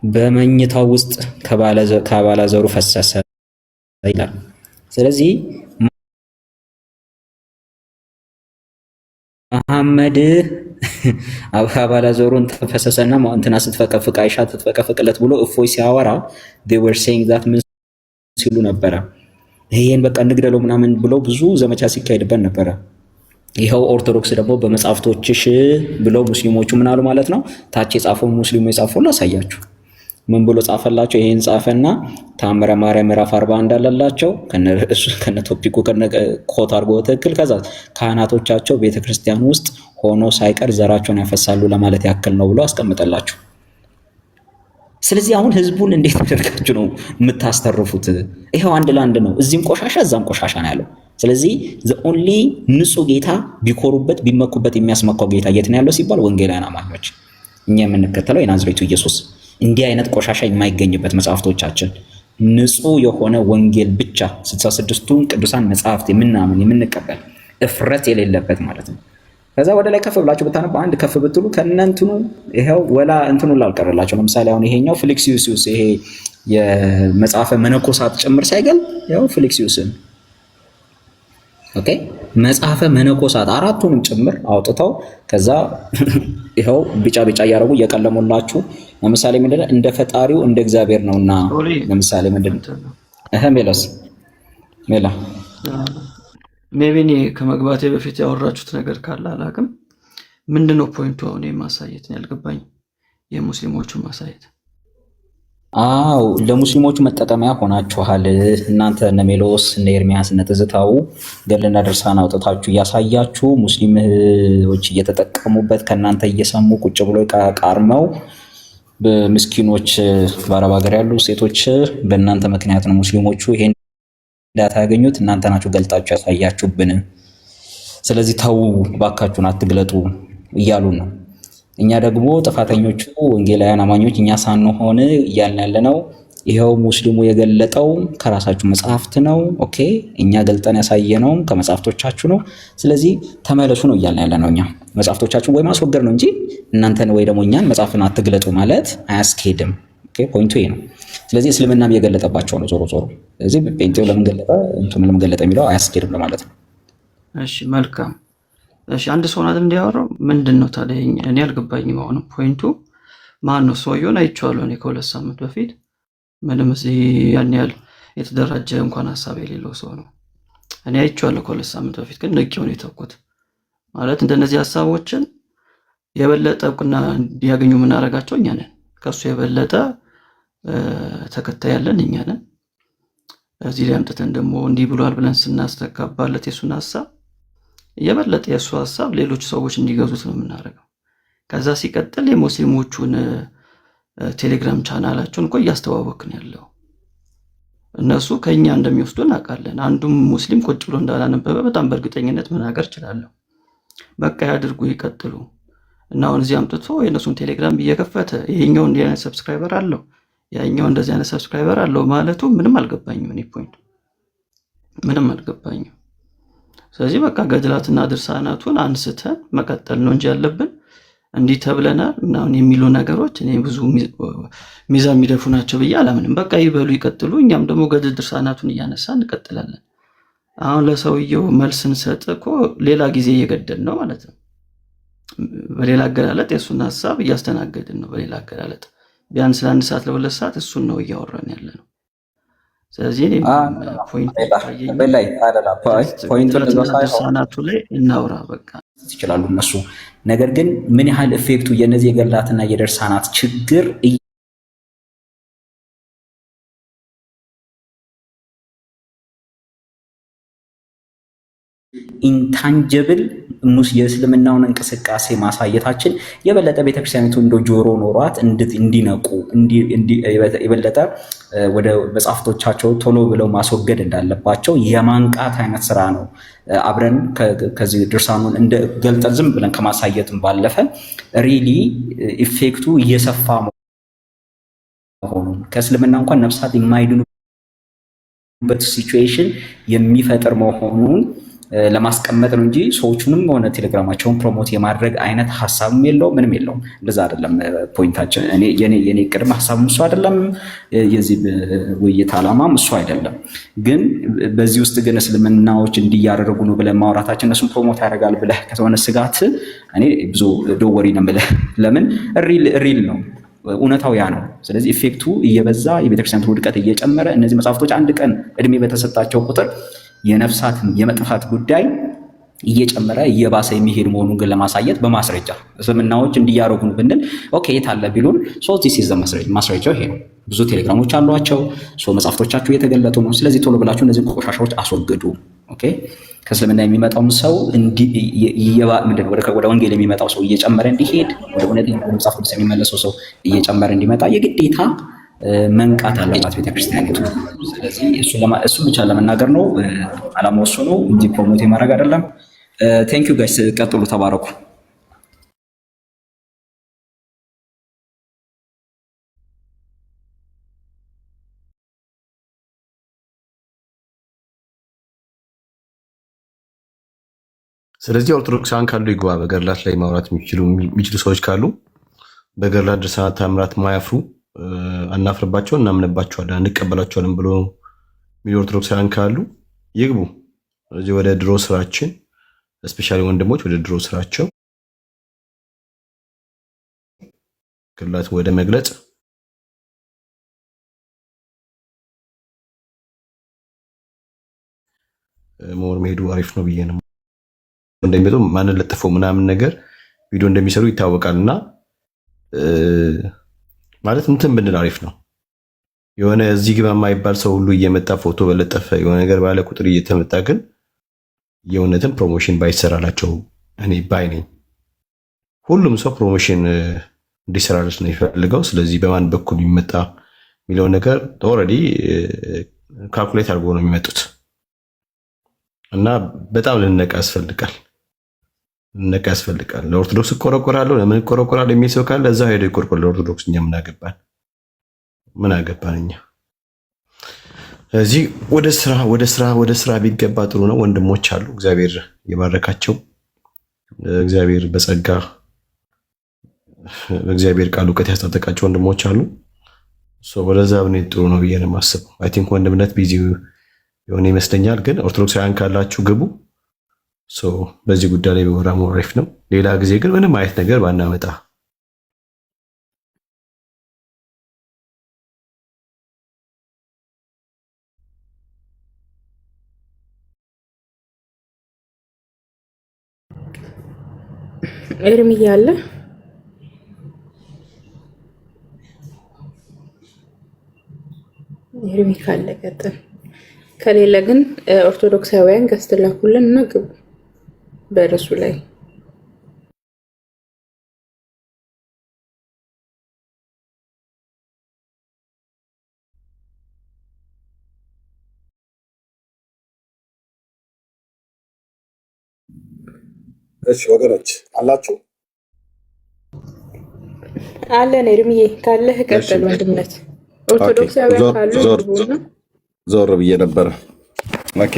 በመኝታው ውስጥ ከባላዘሩ ፈሰሰ ይላል። ስለዚህ መሐመድ አባላዘሩን ተፈሰሰና እንትና ስትፈቀፍቅ አይሻ ትፈቀፍቅለት ብሎ እፎይ ሲያወራ they were saying that ምን ሲሉ ነበረ? ይሄን በቃ እንግደለው ምናምን ብሎ ብዙ ዘመቻ ሲካሄድበት ነበረ። ይኸው ኦርቶዶክስ ደግሞ በመጽሐፍቶችሽ ብለው ሙስሊሞቹ ምን አሉ ማለት ነው። ታች የጻፈው ሙስሊሙ የጻፈው ላሳያችሁ። ምን ብሎ ጻፈላቸው? ይሄን ጻፈና ተአምረ ማርያም ምዕራፍ 41 አለላቸው ከነ ቶፒኩ ከነ ኮት አድርጎ ትክክል። ከዛ ካህናቶቻቸው ቤተክርስቲያን ውስጥ ሆኖ ሳይቀር ዘራቸውን ያፈሳሉ ለማለት ያክል ነው ብሎ አስቀምጠላችሁ። ስለዚህ አሁን ህዝቡን እንዴት ተደርጋችሁ ነው የምታስተርፉት? ይሄው አንድ ለአንድ ነው። እዚህም ቆሻሻ እዛም ቆሻሻ ነው ያለው። ስለዚህ the only ንጹህ ጌታ ቢኮሩበት ቢመኩበት የሚያስመካው ጌታ የት ነው ያለው ሲባል ወንጌላውያን አማኞች እኛ የምንከተለው የናዝሬቱ ኢየሱስ እንዲህ አይነት ቆሻሻ የማይገኝበት መጽሐፍቶቻችን ንጹህ የሆነ ወንጌል ብቻ 66ቱን ቅዱሳን መጽሐፍት የምናምን የምንቀበል እፍረት የሌለበት ማለት ነው። ከዛ ወደ ላይ ከፍ ብላችሁ ብታነቡ አንድ ከፍ ብትሉ ከነንትኑ ይሄው ወላ እንትኑ ላልቀረላችሁ። ለምሳሌ አሁን ይሄኛው ፍሊክሲዩስ ይሄ የመጽሐፈ መነኮሳት ጭምር ሳይገል ያው ፍሊክሲዩስን ኦኬ መጽሐፈ መነኮሳት አራቱንም ጭምር አውጥተው ከዛ ይሄው ቢጫ ቢጫ ያረጉ እየቀለሙላችሁ ለምሳሌ ምንድነው እንደ ፈጣሪው እንደ እግዚአብሔር ነውና ለምሳሌ ምንድነው ሜላ ሜቢ እኔ ከመግባቴ በፊት ያወራችሁት ነገር ካለ አላውቅም። ምንድነው ፖይንቱ? አሁን ማሳየት ነው ያልገባኝ። የሙስሊሞቹን ማሳየት አው ለሙስሊሞቹ መጠቀሚያ ሆናችኋል እናንተ እነ ሜሎስ እነ ኤርሚያስ እነ ትዝታው ገድልና ድርሳን አውጥታችሁ እያሳያችሁ ሙስሊሞች እየተጠቀሙበት ከናንተ እየሰሙ ቁጭ ብሎ ቃርመው በምስኪኖች በአረብ ሀገር ያሉ ሴቶች በእናንተ ምክንያት ነው ሙስሊሞቹ ይሄን ዳታ ያገኙት እናንተ ናችሁ ገልጣችሁ ያሳያችሁብን። ስለዚህ ተው ባካችሁን አትግለጡ እያሉ ነው። እኛ ደግሞ ጥፋተኞቹ ወንጌላውያን አማኞች እኛ ሳንሆን እያልን ያለነው ይሄው ሙስሊሙ የገለጠው ከራሳችሁ መጽሐፍት ነው። ኦኬ እኛ ገልጠን ያሳየነው ከመጽሐፍቶቻችሁ ነው። ስለዚህ ተመለሱ ነው እያልን ያለነው። እኛ መጽሐፍቶቻችሁን ወይ ማስወገድ ነው እንጂ እናንተን ወይ ደግሞ እኛን መጽሐፍን አትግለጡ ማለት አያስኬድም። ኦኬ ፖይንቱ ይሄ ነው። ስለዚህ እስልምናም የገለጠባቸው ነው ዞሮ ዞሮ። ስለዚህ ጴንጤው ለምን ገለጠ እንትን ለምን ገለጠ የሚለው አያስኬድም ለማለት ነው። እሺ መልካም። እሺ አንድ ሰው ናት እንዲያወራው ምንድነው ታዲያ? እኔ አልገባኝም። አሁን ፖይንቱ ማን ነው? ሰውየውን አይቼዋለሁ እኔ ከ2 ሳምንት በፊት። ምንም እዚህ ያን ያህል የተደራጀ እንኳን ሐሳብ የሌለው ሰው ነው። እኔ አይቼዋለሁ ከ2 ሳምንት በፊት፣ ግን ንቄውን የተውኩት ማለት እንደነዚህ ሐሳቦችን የበለጠ እውቅና እንዲያገኙ የምናደርጋቸው እኛ ነን። ከሱ የበለጠ ተከታይ ያለን እኛ ነን። እዚህ ላይ አምጥተን ደግሞ እንዲህ ብሏል ብለን ስናስተጋባለት የሱን ሐሳብ የበለጠ የሱ ሐሳብ ሌሎች ሰዎች እንዲገዙት ነው የምናደርገው። ከዛ ሲቀጥል የሙስሊሞቹን ቴሌግራም ቻናላቸውን እኮ እያስተዋወቅን ያለው እነሱ ከኛ እንደሚወስዱ እናውቃለን። አንዱም ሙስሊም ቁጭ ብሎ እንዳላነበበ በጣም በእርግጠኝነት መናገር እችላለሁ። በቃ ያድርጉ ይቀጥሉ። እና አሁን እዚህ አምጥቶ የእነሱን ቴሌግራም እየከፈተ ይሄኛው እንዲህ አይነት ሰብስክራይበር አለው ያኛው እንደዚህ አይነት ሰብስክራይበር አለው ማለቱ ምንም አልገባኝም። እኔ ፖይንት ምንም አልገባኝም። ስለዚህ በቃ ገድላትና ድርሳናቱን አንስተን መቀጠል ነው እንጂ ያለብን እንዲህ ተብለናል ምናምን የሚሉ ነገሮች እኔ ብዙ ሚዛን የሚደፉ ናቸው ብዬ አላምንም። በቃ ይበሉ ይቀጥሉ። እኛም ደግሞ ገድል ድርሳናቱን እያነሳን እንቀጥላለን። አሁን ለሰውየው መልስ እንሰጥ እኮ ሌላ ጊዜ እየገደል ነው ማለት ነው። በሌላ አገላለጥ የእሱን ሐሳብ እያስተናገድን ነው። በሌላ አገላለጥ ቢያንስ ለ1 ሰዓት ለ2 ሰዓት እሱን ነው እያወራን ያለ ነው። ስለዚህ እኔ ድርሳናቱ ላይ እናውራ በቃ ይችላሉ እነሱ። ነገር ግን ምን ያህል ኢፌክቱ የነዚህ የገድላትና የድርሳናት ችግር ኢንታንጀብል የእስልምናውን እንቅስቃሴ ማሳየታችን የበለጠ ቤተክርስቲያኒቱ እንደ ጆሮ ኖሯት እንዲነቁ የበለጠ ወደ መጽሐፍቶቻቸው ቶሎ ብለው ማስወገድ እንዳለባቸው የማንቃት አይነት ስራ ነው። አብረን ከዚህ ድርሳኑን እንደ ገልጠን ዝም ብለን ከማሳየትም ባለፈ ሪሊ ኢፌክቱ እየሰፋ መሆኑን ከእስልምና እንኳን ነፍሳት የማይድኑበት ሲቹዌሽን የሚፈጥር መሆኑን ለማስቀመጥ ነው እንጂ ሰዎቹንም ሆነ ቴሌግራማቸውን ፕሮሞት የማድረግ አይነት ሀሳብም የለው ምንም የለውም። እንደዛ አይደለም ፖይንታችን። የኔ ቅድመ ሀሳብም እሱ አይደለም፣ የዚህ ውይይት ዓላማም እሱ አይደለም። ግን በዚህ ውስጥ ግን እስልምናዎች እንዲያደርጉ ነው ብለን ማውራታችን እነሱም ፕሮሞት ያደርጋል ብለህ ከተሆነ ስጋት እኔ ብዙ ዶወሪ ነው ብለህ ለምን ሪል ነው እውነታው ያ ነው። ስለዚህ ኢፌክቱ እየበዛ የቤተክርስቲያን ውድቀት እየጨመረ እነዚህ መጽሐፍቶች አንድ ቀን እድሜ በተሰጣቸው ቁጥር የነፍሳት የመጥፋት ጉዳይ እየጨመረ እየባሰ የሚሄድ መሆኑን ግን ለማሳየት በማስረጃ እስልምናዎች እንዲያደርጉን ብንል ኦኬ የት አለ ቢሉን ዲስ ኢዝ ማስረጃው ይሄ ነው። ብዙ ቴሌግራሞች አሏቸው፣ መጽሐፍቶቻቸው እየተገለጡ ነው። ስለዚህ ቶሎ ብላችሁ እነዚህ ቆሻሻዎች አስወግዱ። ኦኬ ከእስልምና የሚመጣውም ሰው ወደ ወንጌል የሚመጣው ሰው እየጨመረ እንዲሄድ፣ ወደ እውነት መጽሐፍ ቅዱስ የሚመለሰው ሰው እየጨመረ እንዲመጣ የግዴታ መንቃት አለባት ቤተክርስቲያኒቱ። ስለዚህ እሱ ብቻ ለመናገር ነው ዓላማው እሱ ነው እንጂ ፕሮሞት የማድረግ አይደለም። ቴንክ ዩ ጋይስ፣ ቀጥሉ፣ ተባረኩ። ስለዚህ ኦርቶዶክሳውያን ካሉ ይግባ። በገድላት ላይ ማውራት የሚችሉ ሰዎች ካሉ በገድላት ድርሳናት ተአምራት ማያፍሩ አናፍርባቸው፣ እናምንባቸዋለን፣ እንቀበላቸዋለን ብሎ የሚሉ ኦርቶዶክሳውያን ካሉ ይግቡ። ስለዚህ ወደ ድሮ ስራችን እስፔሻሊ ወንድሞች ወደ ድሮ ስራቸው ገድላት ወደ መግለጽ መሆን መሄዱ አሪፍ ነው ብዬ ነው። እንደሚመጡ ማንን ለጥፈው ምናምን ነገር ቪዲዮ እንደሚሰሩ ይታወቃልና ማለት እንትን ብንል አሪፍ ነው። የሆነ እዚህ ግባ የማይባል ሰው ሁሉ እየመጣ ፎቶ በለጠፈ የሆነ ነገር ባለ ቁጥር እየተመጣ ግን የእውነትን ፕሮሞሽን ባይሰራላቸው እኔ ባይ ነኝ። ሁሉም ሰው ፕሮሞሽን እንዲሰራለት ነው የሚፈልገው። ስለዚህ በማን በኩል የሚመጣ የሚለው ነገር ኦልሬዲ ካልኩሌት አድርጎ ነው የሚመጡት እና በጣም ልንነቃ ያስፈልጋል። ለኦርቶዶክስ እቆረቆራለሁ ለምን እቆረቆራለሁ የሚል ሰው ካለ እዛ ሄዶ ይቆርቆር። ለኦርቶዶክስ እኛ ምን አገባን እኛ። እዚህ ወደ ስራ ቢገባ ጥሩ ነው። ወንድሞች አሉ እግዚአብሔር የባረካቸው፣ እግዚአብሔር በጸጋ በእግዚአብሔር ቃል እውቀት ያስታጠቃቸው ወንድሞች አሉ። ወደዛ ብንሄድ ጥሩ ነው ብዬ ነው የማስበው። አይ ቲንክ ወንድምነት ቢዚ የሆነ ይመስለኛል። ግን ኦርቶዶክሳውያን ካላችሁ ግቡ። በዚህ ጉዳይ ላይ ቢወራ አሪፍ ነው። ሌላ ጊዜ ግን ምንም አይነት ነገር ባናመጣ ኤርምዬ አለ ኤርሚ ካለ ቀጥል፣ ከሌለ ግን ኦርቶዶክሳውያን ገዝት ላኩልን እና ግቡ በርሱ ላይ እሺ ወገኖች አላችሁ አለን። ኤርሚዬ ካለህ ቀጥል። ወንድምነት ኦርቶዶክሳውያን ካሉ ዞር ብዬ ነበረ። ኦኬ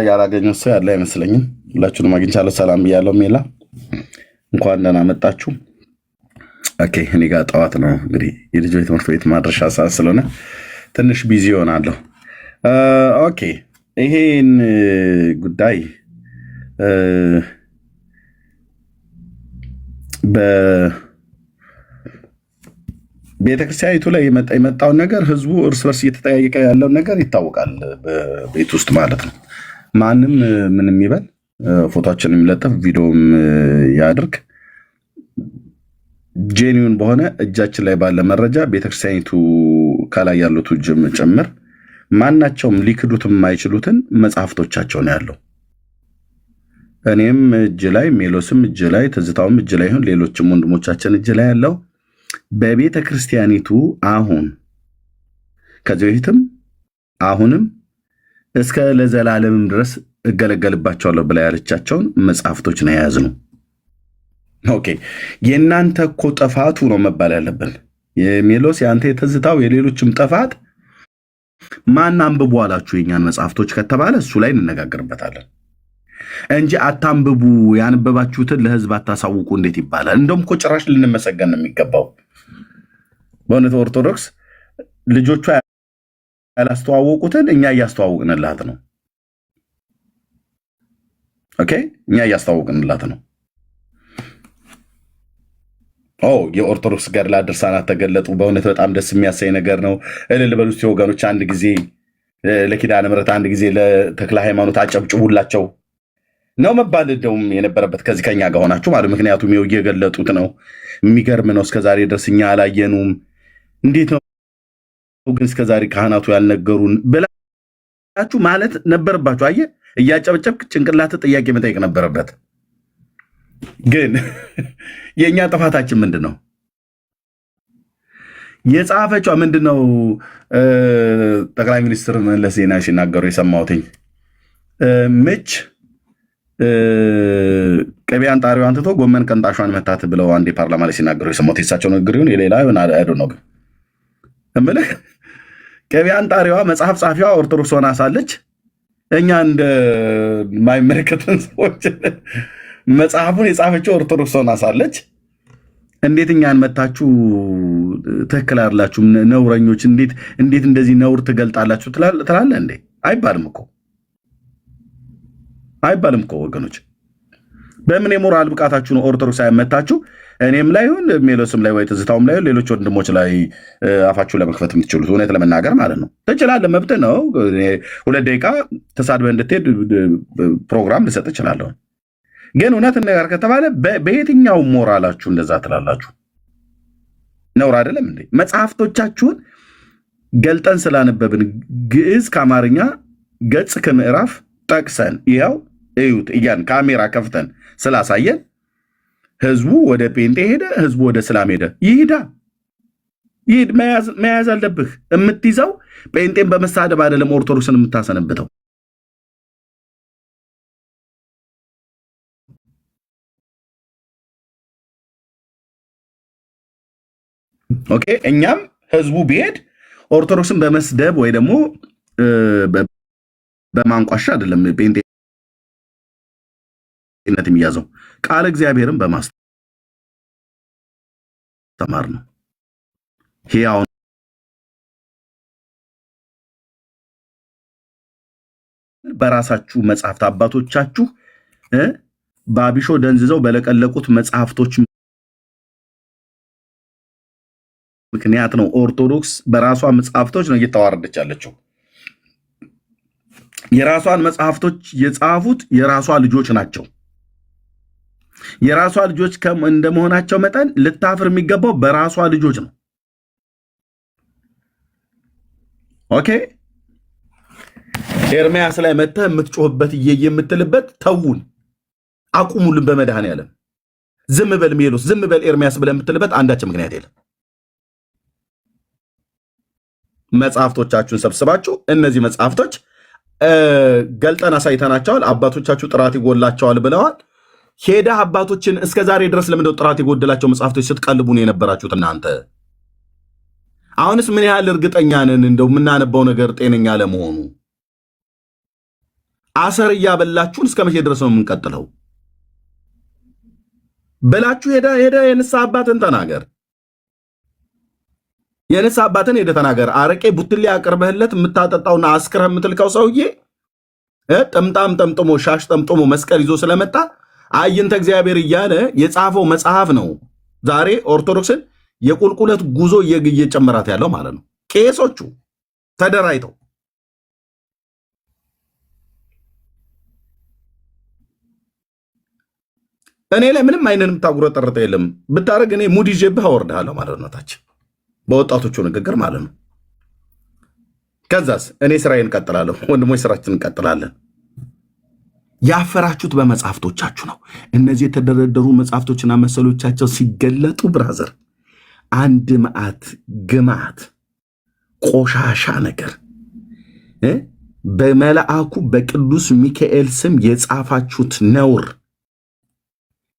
ያላገኘው ሰው ያለ አይመስለኝም። ሁላችሁንም አግኝቻለሁ። ሰላም ብያለሁ። ሜላ እንኳን ደህና መጣችሁ። ኦኬ እኔ ጋር ጠዋት ነው እንግዲህ የልጆች ትምህርት ቤት ማድረሻ ሰዓት ስለሆነ ትንሽ ቢዚ ሆናለሁ። ኦኬ ይሄን ጉዳይ በቤተክርስቲያኒቱ ላይ የመጣውን ነገር ህዝቡ እርስ በርስ እየተጠያየቀ ያለውን ነገር ይታወቃል። በቤት ውስጥ ማለት ነው። ማንም ምንም ይበል፣ ፎቶችን የሚለጠፍ ቪዲዮም ያድርግ፣ ጄኒውን በሆነ እጃችን ላይ ባለ መረጃ ቤተክርስቲያኒቱ ከላይ ያሉት ጭምር ማናቸውም ሊክዱት የማይችሉትን መጽሐፍቶቻቸውን ያለው እኔም እጅ ላይ ሜሎስም እጅ ላይ ትዝታውም እጅ ላይ ይሁን ሌሎችም ወንድሞቻችን እጅ ላይ ያለው በቤተ ክርስቲያኒቱ አሁን ከዚህ በፊትም አሁንም እስከ ለዘላለምም ድረስ እገለገልባቸዋለሁ ብላ ያለቻቸውን መጽሐፍቶች ነው የያዝ ነው። ኦኬ የእናንተ እኮ ጥፋቱ ነው መባል ያለብን። ለምን? ቤተ ክርስቲያኒቱ አሁን ከዚህ በፊትም አሁንም እስከ ለዘላለምም ድረስ እገለገልባቸዋለሁ ብላ ያለቻቸውን መጽሐፍቶች ነው የያዝ ነው። ኦኬ የእናንተ እኮ ጥፋቱ ነው መባል ያለብን። ለምን? ቤተ ክርስቲያኒቱ አሁን ከዚህ በፊትም አሁንም እስከ ለዘላለምም ድረስ እገለገልባቸዋለሁ ብላ ያለቻቸውን መጽሐፍቶች ነው የያዝ ነው። ኦኬ የሜሎስ የአንተ የትዝታው የሌሎችም ጥፋት ማን አንብቡ አላችሁ የኛን መጽሐፍቶች ከተባለ እሱ ላይ እንነጋገርበታለን እንጂ አታንብቡ ያንበባችሁትን ለህዝብ አታሳውቁ እንዴት ይባላል? እንደውም እኮ ጭራሽ ልንመሰገን ነው የሚገባው። በእውነት ኦርቶዶክስ ልጆቿ ያላስተዋወቁትን እኛ እያስተዋወቅንላት ነው። ኦኬ፣ እኛ እያስተዋወቅንላት ነው። የኦርቶዶክስ ገድላት ድርሳናት ተገለጡ። በእውነት በጣም ደስ የሚያሳይ ነገር ነው። እልል በሉ እስቲ ወገኖች፣ አንድ ጊዜ ለኪዳነ ምሕረት፣ አንድ ጊዜ ለተክለ ሃይማኖት አጨብጭቡላቸው ነው መባል እንደውም የነበረበት ከዚህ ከኛ ጋር ሆናችሁ ማለት። ምክንያቱም ይኸው እየገለጡት ነው። የሚገርም ነው። እስከዛሬ ድረስ እኛ አላየኑም። እንዴት ነው ግን እስከዛሬ ካህናቱ ያልነገሩን ብላችሁ ማለት ነበረባችሁ። አየህ፣ እያጨበጨብክ ጭንቅላት ጥያቄ መጠየቅ ነበረበት። ግን የእኛ ጥፋታችን ምንድን ነው? የጻፈቿ ምንድን ነው? ጠቅላይ ሚኒስትር መለስ ዜናዊ ሲናገሩ የሰማሁትኝ ምች ቅቤ አንጣሪዋን ትቶ ጎመን ቀንጣሿን መታት ብለው አንዴ ፓርላማ ላይ ሲናገሩ የሰማሁት የእሳቸው ንግግር ይሁን የሌላ ይሁን አይዶ ነው። ግን እምልህ ቅቤ አንጣሪዋ መጽሐፍ ጻፊዋ ኦርቶዶክስ ሆና ሳለች እኛ እንደማይመለከተን ሰዎች መጽሐፉን የጻፈችው ኦርቶዶክስ ሆና ሳለች እንዴት እኛን መታችሁ ትክክል አይደላችሁም ነውረኞች፣ እንዴት እንደዚህ ነውር ትገልጣላችሁ ትላለህ እንዴ? አይባልም እኮ ወገኖች። በምን የሞራል ብቃታችሁ ነው ኦርቶዶክስ አይመታችሁ? እኔም ላይ ይሁን ሜሎስም ላይ ወይ ትዝታውም ላይ ሌሎች ወንድሞች ላይ አፋችሁ ለመክፈት የምትችሉት እውነት ለመናገር ማለት ነው። ትችላለህ፣ መብት ነው። 2 ደቂቃ ተሳድበህ እንድትሄድ ፕሮግራም ልሰጥ እችላለሁ። ግን እውነት ነገር ከተባለ በየትኛው ሞራላችሁ እንደዛ ትላላችሁ? ነውር አይደለም እንዴ? መጽሐፍቶቻችሁን ገልጠን ስላነበብን ግዕዝ ከአማርኛ ገጽ ከምዕራፍ ጠቅሰን ይኸው እዩት እያን ካሜራ ከፍተን ስላሳየን ህዝቡ ወደ ጴንጤ ሄደ፣ ህዝቡ ወደ እስላም ሄደ። ይሂድ መያዝ አለብህ። የምትይዘው ጴንጤን በመሳደብ አይደለም ኦርቶዶክስን የምታሰነብተው። ኦኬ፣ እኛም ህዝቡ ቢሄድ ኦርቶዶክስን በመስደብ ወይ ደግሞ በማንቋሻ አይደለም ጴንጤነት የሚያዘው፣ ቃል እግዚአብሔርን በማስተማር ነው። ሕያው በራሳችሁ መጽሐፍት አባቶቻችሁ በአቢሾ ደንዝዘው በለቀለቁት መጽሐፍቶች ምክንያት ነው ኦርቶዶክስ በራሷ መጽሐፍቶች ነው እየተዋረደች ያለችው። የራሷን መጽሐፍቶች የጻፉት የራሷ ልጆች ናቸው። የራሷ ልጆች እንደመሆናቸው መጠን ልታፍር የሚገባው በራሷ ልጆች ነው። ኦኬ፣ ኤርሚያስ ላይ መተህ የምትጮህበት የምትልበት ተውን፣ አቁሙልን። በመድኃኔዓለም ዝም በል ሜሎስ፣ ዝም በል ኤርሚያስ ብለህ የምትልበት አንዳች ምክንያት የለም። መጽሐፍቶቻችሁን ሰብስባችሁ እነዚህ መጽሐፍቶች ገልጠን አሳይተናቸዋል፣ አባቶቻችሁ ጥራት ይጎላቸዋል ብለዋል። ሄደህ አባቶችን እስከዛሬ ድረስ ለምንድነው ጥራት የጎደላቸው መጽሐፍቶች ስትቀልቡን የነበራችሁት እናንተ? አሁንስ ምን ያህል እርግጠኛ ነን እንደው የምናነባው ነገር ጤነኛ ለመሆኑ? አሰር እያበላችሁን እስከ መቼ ድረስ ነው የምንቀጥለው? በላችሁ ሄደ የንስሐ አባትን ተናገር። የንስሐ አባትን ሄደ ተናገር። አረቄ ቡትሌ አቅርበህለት የምታጠጣውና አስክረህ የምትልከው ሰውዬ ጥምጣም ጠምጥሞ ሻሽ ጠምጥሞ መስቀል ይዞ ስለመጣ አይንተ እግዚአብሔር እያለ የጻፈው መጽሐፍ ነው ዛሬ ኦርቶዶክስን የቁልቁለት ጉዞ እየጨመራት ያለው ማለት ነው። ቄሶቹ ተደራይተው እኔ ላይ ምንም አይነት የምታጉረጠርጠ የለም ብታደርግ እኔ ሙድ ይዤብህ አወርድሃለሁ ማለት ነው። ታች በወጣቶቹ ንግግር ማለት ነው። ከዛስ እኔ ስራዬን እንቀጥላለሁ፣ ወንድሞች ስራችን እንቀጥላለን። ያፈራችሁት በመጽሐፍቶቻችሁ ነው። እነዚህ የተደረደሩ መጽሐፍቶችና መሰሎቻቸው ሲገለጡ ብራዘር አንድ መዓት ግማት ቆሻሻ ነገር በመልአኩ በቅዱስ ሚካኤል ስም የጻፋችሁት ነውር፣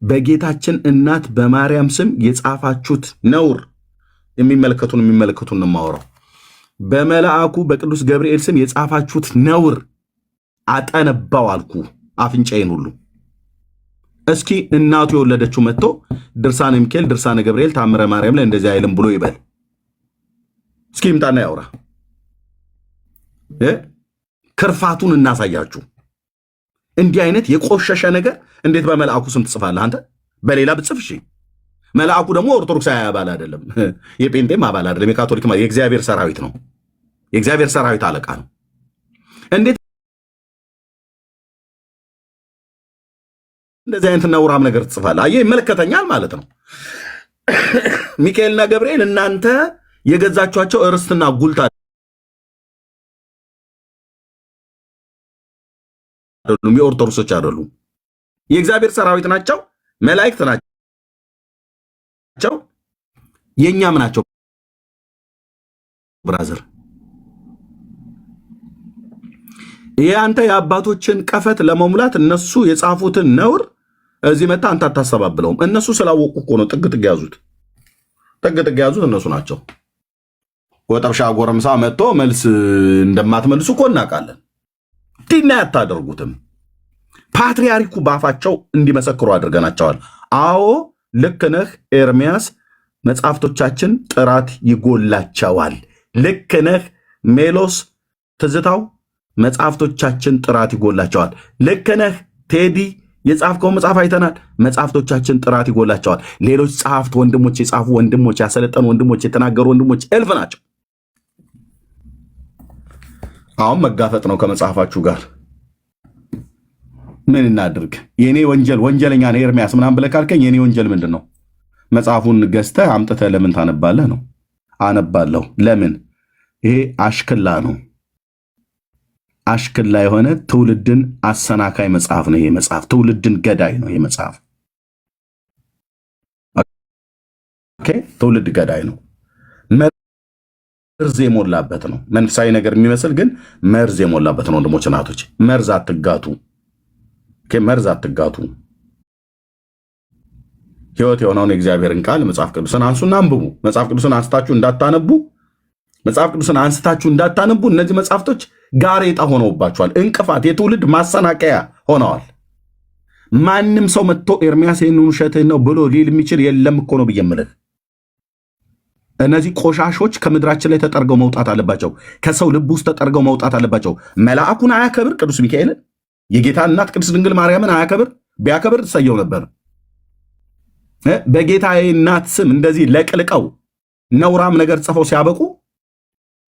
በጌታችን እናት በማርያም ስም የጻፋችሁት ነውር የሚመለከቱን የማወራው በመልአኩ በቅዱስ ገብርኤል ስም የጻፋችሁት ነውር አጠነባው አልኩ አፍንጫዬን ሁሉ። እስኪ እናቱ የወለደችው መጥቶ ድርሳነ ሚካኤል ድርሳነ ገብርኤል ታምረ ማርያም ላይ እንደዚህ አይልም ብሎ ይበል። እስኪ ይምጣና ያውራ። ክርፋቱን እናሳያችሁ። እንዲህ አይነት የቆሸሸ ነገር እንዴት በመልአኩ ስም ትጽፋለህ አንተ? በሌላ ብትጽፍ እሺ። መልአኩ ደግሞ ኦርቶዶክሳዊ አባል አይደለም፣ የጴንጤም አባል አይደለም፣ የካቶሊክ የእግዚአብሔር ሰራዊት ነው። የእግዚአብሔር ሰራዊት አለቃ ነው። እንዴት እንደዚህ አይነት ነውራም ነገር ትጽፋለህ? አየህ፣ ይመለከተኛል ማለት ነው። ሚካኤልና ገብርኤል እናንተ የገዛችኋቸው እርስትና ጉልታ አይደሉም፣ የኦርቶዶክሶች አይደሉም። የእግዚአብሔር ሰራዊት ናቸው፣ መላእክት ናቸው፣ የኛም ናቸው። ብራዘር ያንተ የአባቶችን ቀፈት ለመሙላት እነሱ የጻፉትን ነውር እዚህ መጣ አንተ አታስተባብለውም። እነሱ ስላወቁ እኮ ነው ጥግ ጥግ ያዙት። ጥግ ጥግ ያዙት እነሱ ናቸው። ወጠብሻ ጎረምሳ መጥቶ መልስ እንደማትመልሱ እኮ እናውቃለን። ዲና አታደርጉትም። ፓትርያርኩ ባፋቸው እንዲመሰክሩ አድርገናቸዋል። አዎ ልክ ነህ ኤርሚያስ፣ መጽሐፍቶቻችን ጥራት ይጎላቸዋል። ልክ ነህ ሜሎስ ትዝታው፣ መጽሐፍቶቻችን ጥራት ይጎላቸዋል። ልክ ነህ ቴዲ፣ የጻፍከው መጽሐፍ አይተናል። መጽሐፍቶቻችን ጥራት ይጎላቸዋል። ሌሎች ጸሐፍት ወንድሞች የጻፉ ወንድሞች፣ ያሰለጠኑ ወንድሞች፣ የተናገሩ ወንድሞች እልፍ ናቸው። አሁን መጋፈጥ ነው ከመጽሐፋችሁ ጋር። ምን እናድርግ? የኔ ወንጀል ወንጀለኛ ነው ኤርሚያስ ምናምን ብለህ ካልከኝ የኔ ወንጀል ምንድን ነው? መጽሐፉን ገዝተህ አምጥተህ ለምን ታነባለህ ነው። አነባለሁ። ለምን? ይሄ አሽክላ ነው። አሽክላ የሆነ ትውልድን አሰናካይ መጽሐፍ ነው። ይሄ መጽሐፍ ትውልድን ገዳይ ነው። ይሄ መጽሐፍ ኦኬ፣ ትውልድ ገዳይ ነው። መርዝ የሞላበት ነው። መንፈሳዊ ነገር የሚመስል ግን መርዝ የሞላበት ነው። ወንድሞች እናቶች፣ መርዝ አትጋቱ። ኦኬ፣ መርዝ አትጋቱ። ሕይወት የሆነውን የእግዚአብሔርን ቃል መጽሐፍ ቅዱስን አንሱና አንብቡ። መጽሐፍ ቅዱስን አንስታችሁ እንዳታነቡ እነዚህ መጽሐፍቶች ጋሬጣ ሆነውባቸዋል። እንቅፋት፣ የትውልድ ማሰናቀያ ሆነዋል። ማንም ሰው መጥቶ ኤርሚያስ ይህንን ውሸትህን ነው ብሎ ሊል የሚችል የለም እኮ ነው ብዬ የምልህ። እነዚህ ቆሻሾች ከምድራችን ላይ ተጠርገው መውጣት አለባቸው። ከሰው ልብ ውስጥ ተጠርገው መውጣት አለባቸው። መልአኩን አያከብር፣ ቅዱስ ሚካኤልን የጌታ እናት ቅድስት ድንግል ማርያምን አያከብር። ቢያከብር ትሰየው ነበር። በጌታዬ እናት ስም እንደዚህ ለቅልቀው ነውራም ነገር ጽፈው ሲያበቁ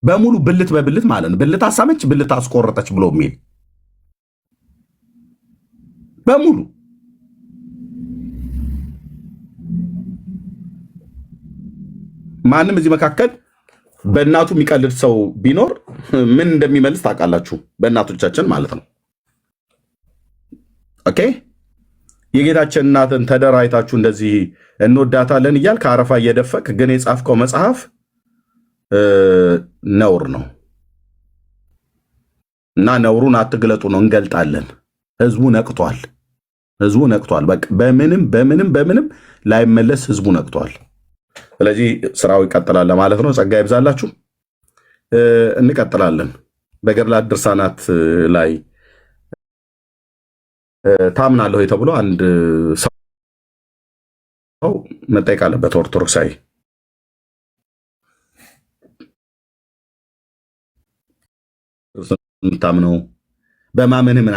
በሙሉ ብልት በብልት ማለት ነው። ብልት አሳመች፣ ብልት አስቆረጠች ብሎ የሚል በሙሉ ማንም እዚህ መካከል በእናቱ የሚቀልድ ሰው ቢኖር ምን እንደሚመልስ ታውቃላችሁ። በእናቶቻችን ማለት ነው። ኦኬ፣ የጌታችን እናትን ተደራይታችሁ እንደዚህ እንወዳታለን እያል ከአረፋ እየደፈቅ ግን የጻፍከው መጽሐፍ ነውር ነው እና ነውሩን አትግለጡ ነው። እንገልጣለን። ህዝቡ ነቅቷል። በቃ በምንም ላይመለስ ህዝቡ ነቅቷል። ስለዚህ ስራው ይቀጥላል ለማለት ነው። ጸጋ ይብዛላችሁ። እንቀጥላለን። በገድላት ድርሳናት ላይ ታምናለሁ ተብሎ አንድ ሰው መጠየቅ አለበት። ኦርቶዶክሳዊ የምታምነው በማመንህ ምን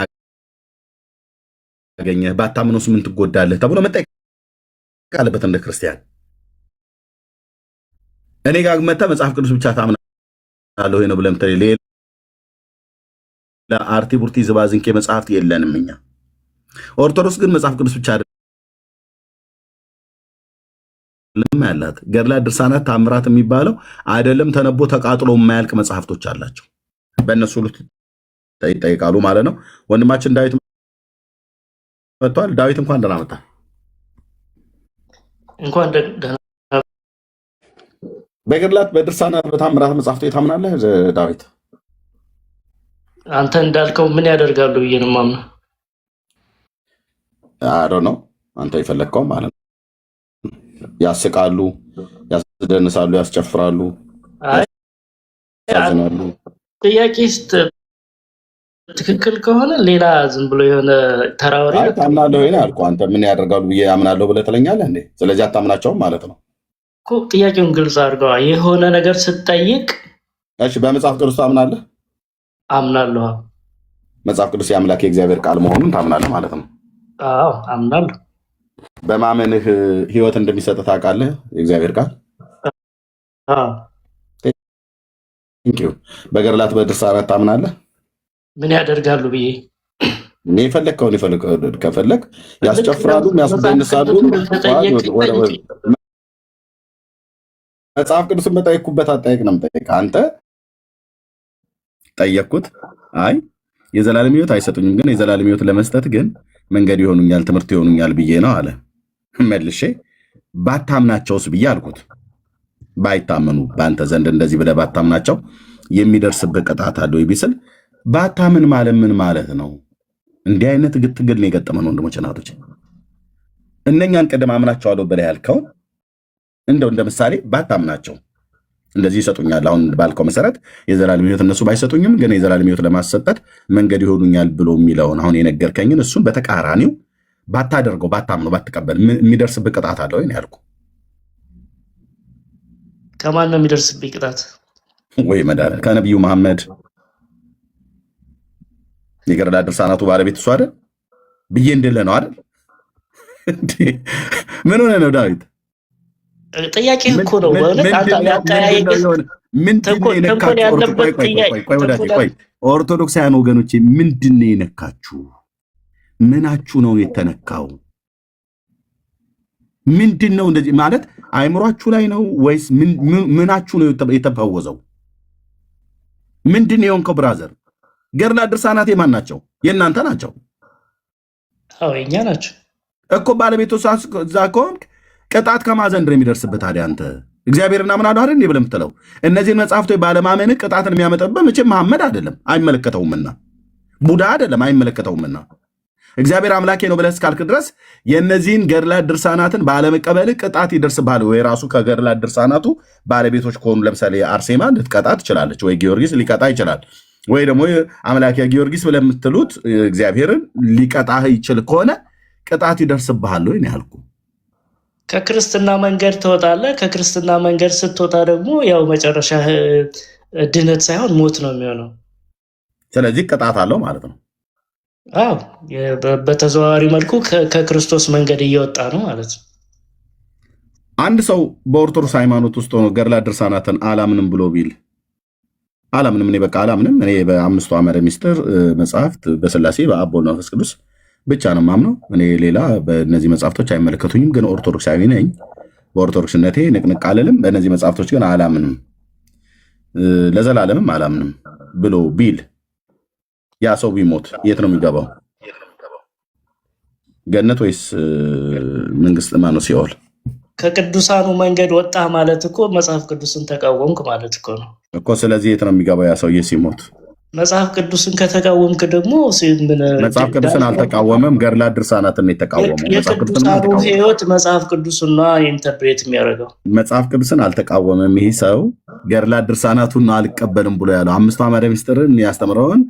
አገኘህ? ባታምነውስ ምን ትጎዳለህ? ተብሎ መጠየቅ አለበት እንደ ክርስቲያን። እኔ ጋር መጣ መጽሐፍ ቅዱስ ብቻ ታምናለህ ነው ብለም ሌላ አርቲ ቡርቲ ዝባዝንኬ መጽሐፍት የለንም እኛ። ኦርቶዶክስ ግን መጽሐፍ ቅዱስ ብቻ አይደለም ያላት። ገድላት ድርሳናት ታምራት የሚባለው አይደለም ተነቦ ተቃጥሎ የማያልቅ መጽሐፍቶች አላቸው። በእነሱ ሁሉ ይጠይቃሉ ማለት ነው። ወንድማችን ዳዊት መጥቷል። ዳዊት እንኳን ደህና መጣ። እንኳን ደህና በገድላት በድርሳናት በታምራት መጽሐፍት ታምናለህ ዳዊት? አንተ እንዳልከው ምን ያደርጋሉ ብዬ ነው የማምነው። አዶ ነው አንተ የፈለግከው ማለት ነው። ያስቃሉ፣ ያስደንሳሉ፣ ያስጨፍራሉ፣ አይ ያሳዝናሉ። ጥያቄ ትክክል ከሆነ ሌላ ዝም ብሎ የሆነ ተራወሪ ታምናለህ ወይ ነው ያልኩህ። አንተ ምን ያደርጋሉ ብዬ አምናለሁ ብለህ ትለኛለህ እንዴ? ስለዚህ አታምናቸውም ማለት ነው እኮ። ጥያቄውን ግልጽ አድርገዋል። የሆነ ነገር ስትጠይቅ እሺ፣ በመጽሐፍ ቅዱስ ታምናለህ? አምናለሁ። መጽሐፍ ቅዱስ የአምላክ የእግዚአብሔር ቃል መሆኑን ታምናለህ ማለት ነው? አዎ አምናለሁ። በማመንህ ህይወት እንደሚሰጥ ታውቃለህ? የእግዚአብሔር ቃል በገድላት በድርሳናት ታምናለህ? ምን ያደርጋሉ ብዬ የፈለግከውን ከፈለግ ያስጨፍራሉ፣ ያስደንሳሉ። መጽሐፍ ቅዱስን በጠየቅኩበት አጠያየቅ ነው የምጠይቅህ። አንተ ጠየቅኩት፣ አይ የዘላለም ህይወት አይሰጡኝም፣ ግን የዘላለም ህይወት ለመስጠት ግን መንገድ ይሆኑኛል፣ ትምህርት ይሆኑኛል ብዬ ነው አለ። መልሼ ባታምናቸውስ ብዬ አልኩት። ባይታመኑ በአንተ ዘንድ እንደዚህ ብለህ ባታምናቸው የሚደርስብህ ቅጣት አለ ወይ ቢስል፣ ባታምን ማለት ምን ማለት ነው? እንዲህ አይነት ትግል ነው የገጠመን ወንድሞች እናቶች። እነኛን ቅድም አምናቸዋለሁ ብለህ ያልከውን እንደው እንደ ምሳሌ ባታምናቸው እንደዚህ ይሰጡኛል አሁን ባልከው መሰረት የዘላለም ህይወት እነሱ ባይሰጡኝም ግን የዘላለም ህይወት ለማሰጠት መንገድ ይሆኑኛል ብሎ የሚለውን አሁን የነገርከኝን እሱን በተቃራኒው ባታደርገው፣ ባታምነው፣ ባትቀበል የሚደርስብህ ቅጣት አለ ወይ ነው ያልኩህ። ከማን ነው የሚደርስብኝ ቅጣት? ወይ መዳን ከነቢዩ መሐመድ የገድላት ድርሳናቱ ባለቤት እሱ አይደል ብዬ እንድልህ ነው አይደል? ምን ሆነ ነው ዳዊት? ጥያቄ እኮ ነው። ኦርቶዶክሳውያን ወገኖቼ ምንድን ነው የነካችሁ? ምናችሁ ነው የተነካው? ምንድን ነው እንደዚህ ማለት አይምሯችሁ ላይ ነው ወይስ ምናችሁ ነው የተፈወዘው? ምንድን ነው የሆንከው ብራዘር? ገድላት ድርሳናት የማን ናቸው? የእናንተ ናቸው። አዎ የኛ ናቸው እኮ ባለቤቶች እዛ ከሆንክ ቅጣት ከማዘንድ ነው የሚደርስበት። ታዲያ አንተ እግዚአብሔርን አምናለሁ አይደል ብለህ የምትለው እነዚህን መጽሐፍቶች ባለማመን ቅጣትን የሚያመጣበት መቼም መሐመድ አይደለም፣ አይመለከተውምና፣ ቡዳ አይደለም፣ አይመለከተውምና እግዚአብሔር አምላኬ ነው ብለህ እስካልክ ድረስ የእነዚህን ገድላት ድርሳናትን ባለመቀበል ቅጣት ይደርስብሃል። ወይ ራሱ ከገድላት ድርሳናቱ ባለቤቶች ከሆኑ ለምሳሌ አርሴማ ልትቀጣ ትችላለች፣ ወይ ጊዮርጊስ ሊቀጣ ይችላል፣ ወይ ደግሞ አምላኬ ጊዮርጊስ ብለህ የምትሉት እግዚአብሔርን ሊቀጣህ ይችል ከሆነ ቅጣት ይደርስብሃል ወይ ነው ያልኩህ። ከክርስትና መንገድ ትወጣለህ። ከክርስትና መንገድ ስትወጣ ደግሞ ያው መጨረሻ ድነት ሳይሆን ሞት ነው የሚሆነው። ስለዚህ ቅጣት አለው ማለት ነው። አዎ በተዘዋዋሪ መልኩ ከክርስቶስ መንገድ እየወጣ ነው ማለት ነው። አንድ ሰው በኦርቶዶክስ ሃይማኖት ውስጥ ሆኖ ገድላት ድርሳናትን አላምንም ብሎ ቢል አላምንም፣ እኔ በቃ አላምንም፣ እኔ በአምስቱ አዕማደ ምስጢር መጽሐፍት በስላሴ በአብ በወልድ በመንፈስ ቅዱስ ብቻ ነው ማምነው፣ እኔ ሌላ በእነዚህ መጽሐፍቶች አይመለከቱኝም፣ ግን ኦርቶዶክሳዊ ነኝ፣ በኦርቶዶክስነቴ ንቅንቅ አልልም፣ በእነዚህ መጽሐፍቶች ግን አላምንም፣ ለዘላለምም አላምንም ብሎ ቢል ያ ሰው ቢሞት የት ነው የሚገባው? ገነት ወይስ መንግስት ማነው? ሲኦል? ከቅዱሳኑ መንገድ ወጣ ማለት እኮ መጽሐፍ ቅዱስን ተቃወምክ ማለት እኮ ነው እኮ። ስለዚህ የት ነው የሚገባው ያ ሰውዬ ሲሞት? መጽሐፍ ቅዱስን ከተቃወምክ ደግሞ መጽሐፍ ቅዱስን አልተቃወመም፣ ገድላት ድርሳናትን ነው የተቃወመው። የቅዱሳኑ ህይወት መጽሐፍ ቅዱስና ኢንተርፕሬት የሚያደርገው መጽሐፍ ቅዱስን አልተቃወመም። ይሄ ሰው ገድላት ድርሳናቱን አልቀበልም ብሎ ያለው አምስቱ አዕማደ ምስጢርን ያስተምረውን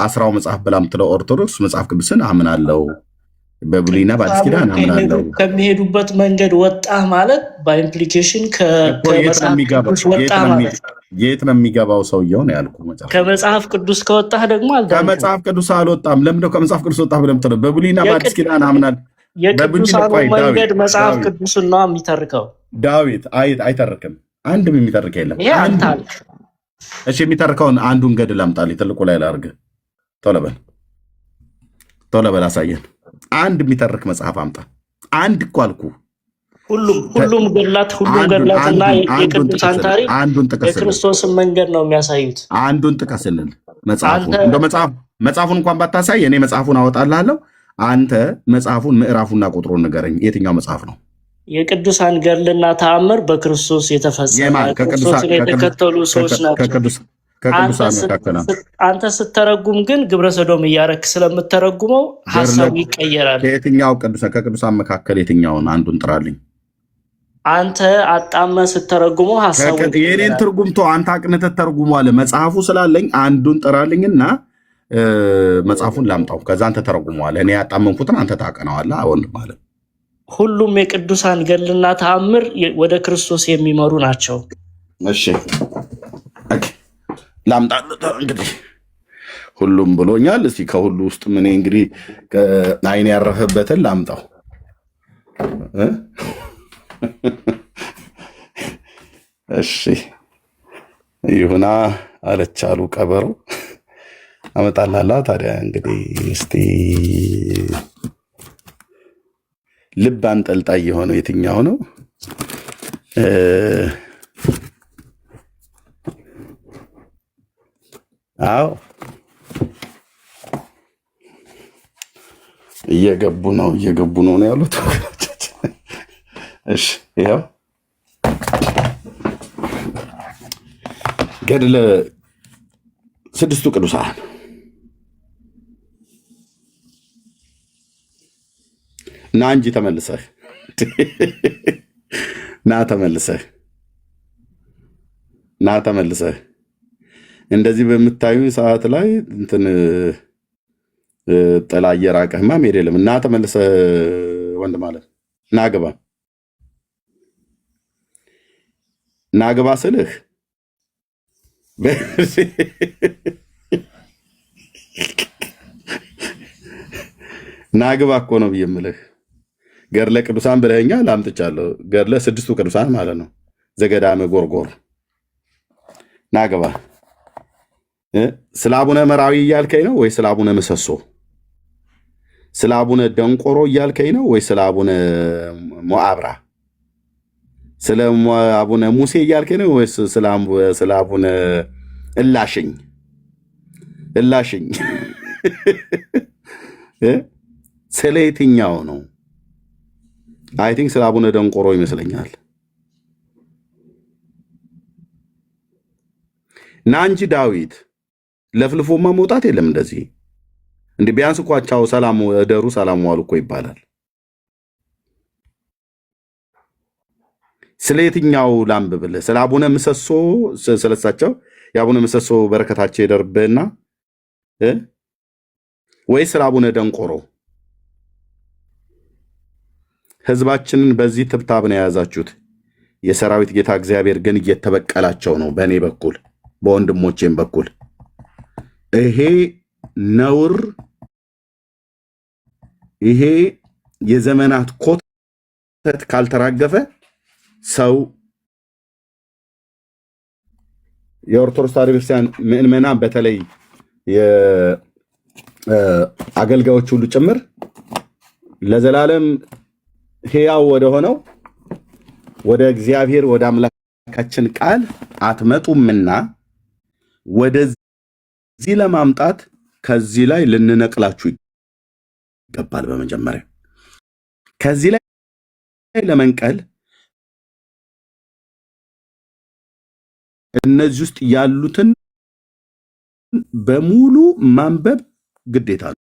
አስራው መጽሐፍ ብላ የምትለው ኦርቶዶክስ መጽሐፍ ቅዱስን አምናለው በብሉይና በአዲስ ኪዳን አምናለው ከሚሄዱበት መንገድ ወጣ ማለት በኢምፕሊኬሽን ከመጽሐፍ ቅዱስ ወጣ ማለት የት ነው የሚገባው ሰውየው ነው ያልኩህ። ከመጽሐፍ ቅዱስ ከወጣህ ደግሞ ከመጽሐፍ ቅዱስ አልወጣም። ለምንድነው ከመጽሐፍ ቅዱስ ወጣህ ብለህ የምትለው? በብሉይና በአዲስ ኪዳን አምናል። የቅዱሳኑ መንገድ መጽሐፍ ቅዱስን ነው የሚተርከው። ዳዊት አይተርክም። አንድም የሚተርክ የለም። እሺ የሚተርከውን አንዱን ገድል አምጣልኝ፣ ትልቁ ላይ ላድርግህ። ቶሎ በል አሳየን። አንድ የሚተርክ መጽሐፍ አምጣ። አንድ እኮ አልኩህ። ሁሉም ገድላትና የቅዱሳን ታሪክ የክርስቶስን መንገድ ነው የሚያሳዩት። አንዱን ጥቀስልን። መጽሐፉን እንኳን ባታሳይ እኔ መጽሐፉን አወጣልሃለሁ። አንተ መጽሐፉን ምዕራፉና ቁጥሩን ንገረኝ። የትኛው መጽሐፍ ነው? የቅዱሳን ገድልና ተአምር በክርስቶስ የተፈጸመ ክርስቶስን የተከተሉ ሰዎች ናቸው። አንተ ስትተረጉም ግን ግብረ ሰዶም እያረክ ስለምተረጉመው ሀሳቡ ይቀየራል። ከቅዱሳን መካከል የትኛውን አንዱን ጥራልኝ። አንተ አጣመ ስተረጉመው ሐሳቡን የኔን ትርጉም ተው፣ አንተ አቅንተህ ተርጉመዋለህ። መጽሐፉ ስላለኝ አንዱን ጥራልኝና መጽሐፉን ላምጣው፣ ከዛ አንተ ተረጉመዋለህ። እኔ ያጣመንኩትን አንተ ታቀናዋለህ። ወንድም ማለት ሁሉም የቅዱሳን ገድልና ተአምር ወደ ክርስቶስ የሚመሩ ናቸው። እሺ ላምጣ እንግዲህ ሁሉም ብሎኛል። እስቲ ከሁሉ ውስጥ ምን እንግዲህ አይን ያረፈበትን ላምጣው። እሺ ይሁና አለቻሉ ቀበሮ አመጣላላ። ታዲያ እንግዲህ እስቲ ልብ አንጠልጣይ የሆነው የትኛው ነው? አዎ እየገቡ ነው ያሉት። እሺ ይኸው ገድለ ስድስቱ ቅዱሳን ና እንጂ ተመልሰህ ተመልሰህ እንደዚህ በምታዩ ሰዓት ላይ እንትን ጥላ እየራቀህማ መሄድ የለም። እና ተመልሰህ ወንድ ማለት ናግባ ስልህ ናግባ እኮ ነው ብዬ የምልህ። ገድለ ቅዱሳን ብለኸኛል፣ አምጥቻለሁ። ገድለ ስድስቱ ቅዱሳን ማለት ነው። ዘገዳመ ጎርጎር ናግባ። ስለ አቡነ መራዊ እያልከኝ ነው ወይ ስለ አቡነ ምሰሶ? ስለ አቡነ ደንቆሮ እያልከኝ ነው ወይ ስለ አቡነ ሞአብራ? ስለ አቡነ ሙሴ እያልከኝ ነው ወይ ስለ አቡነ እላሽኝ? ስለ የትኛው ነው? አይ ቲንክ ስለ አቡነ ደንቆሮ ይመስለኛል። ና እንጂ ዳዊት ለፍልፎማ መውጣት የለም እንደዚህ እንደ ቢያንስ እኮ ቻው ሰላም እደሩ ሰላም ዋሉ እኮ ይባላል። ስለ የትኛው ላንብብልህ? ስለ አቡነ ምሰሶ ስለሳቸው የአቡነ ምሰሶ በረከታቸው ይደርብህና ወይ ስለ አቡነ ደንቆሮ? ህዝባችንን በዚህ ትብታብ ነው የያዛችሁት። የሰራዊት ጌታ እግዚአብሔር ግን እየተበቀላቸው ነው። በእኔ በኩል በወንድሞቼም በኩል ይሄ ነውር፣ ይሄ የዘመናት ኮተት ካልተራገፈ ሰው የኦርቶዶክስ ተዋሕዶ ቤተክርስቲያን ምዕመናን በተለይ የአገልጋዮች ሁሉ ጭምር ለዘላለም ሕያው ወደ ሆነው ወደ እግዚአብሔር ወደ አምላካችን ቃል አትመጡምና ወደዚህ ለማምጣት ከዚህ ላይ ልንነቅላችሁ ይገባል። በመጀመሪያ ከዚህ ላይ ለመንቀል እነዚህ ውስጥ ያሉትን በሙሉ ማንበብ ግዴታ ነው።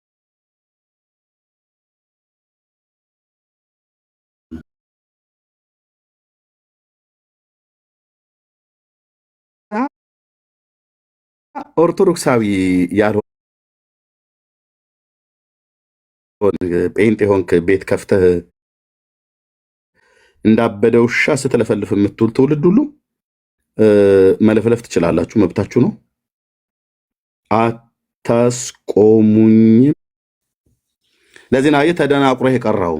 ኦርቶዶክሳዊ ያልሆነ ጴንጤ ሆንክ ቤት ከፍተህ እንዳበደ ውሻ ስትለፈልፍ የምትውል ትውልድ ሁሉ መለፍለፍ ትችላላችሁ፣ መብታችሁ ነው። አታስቆሙኝም። ለዚህ ነው ተደናቁረህ የቀረው።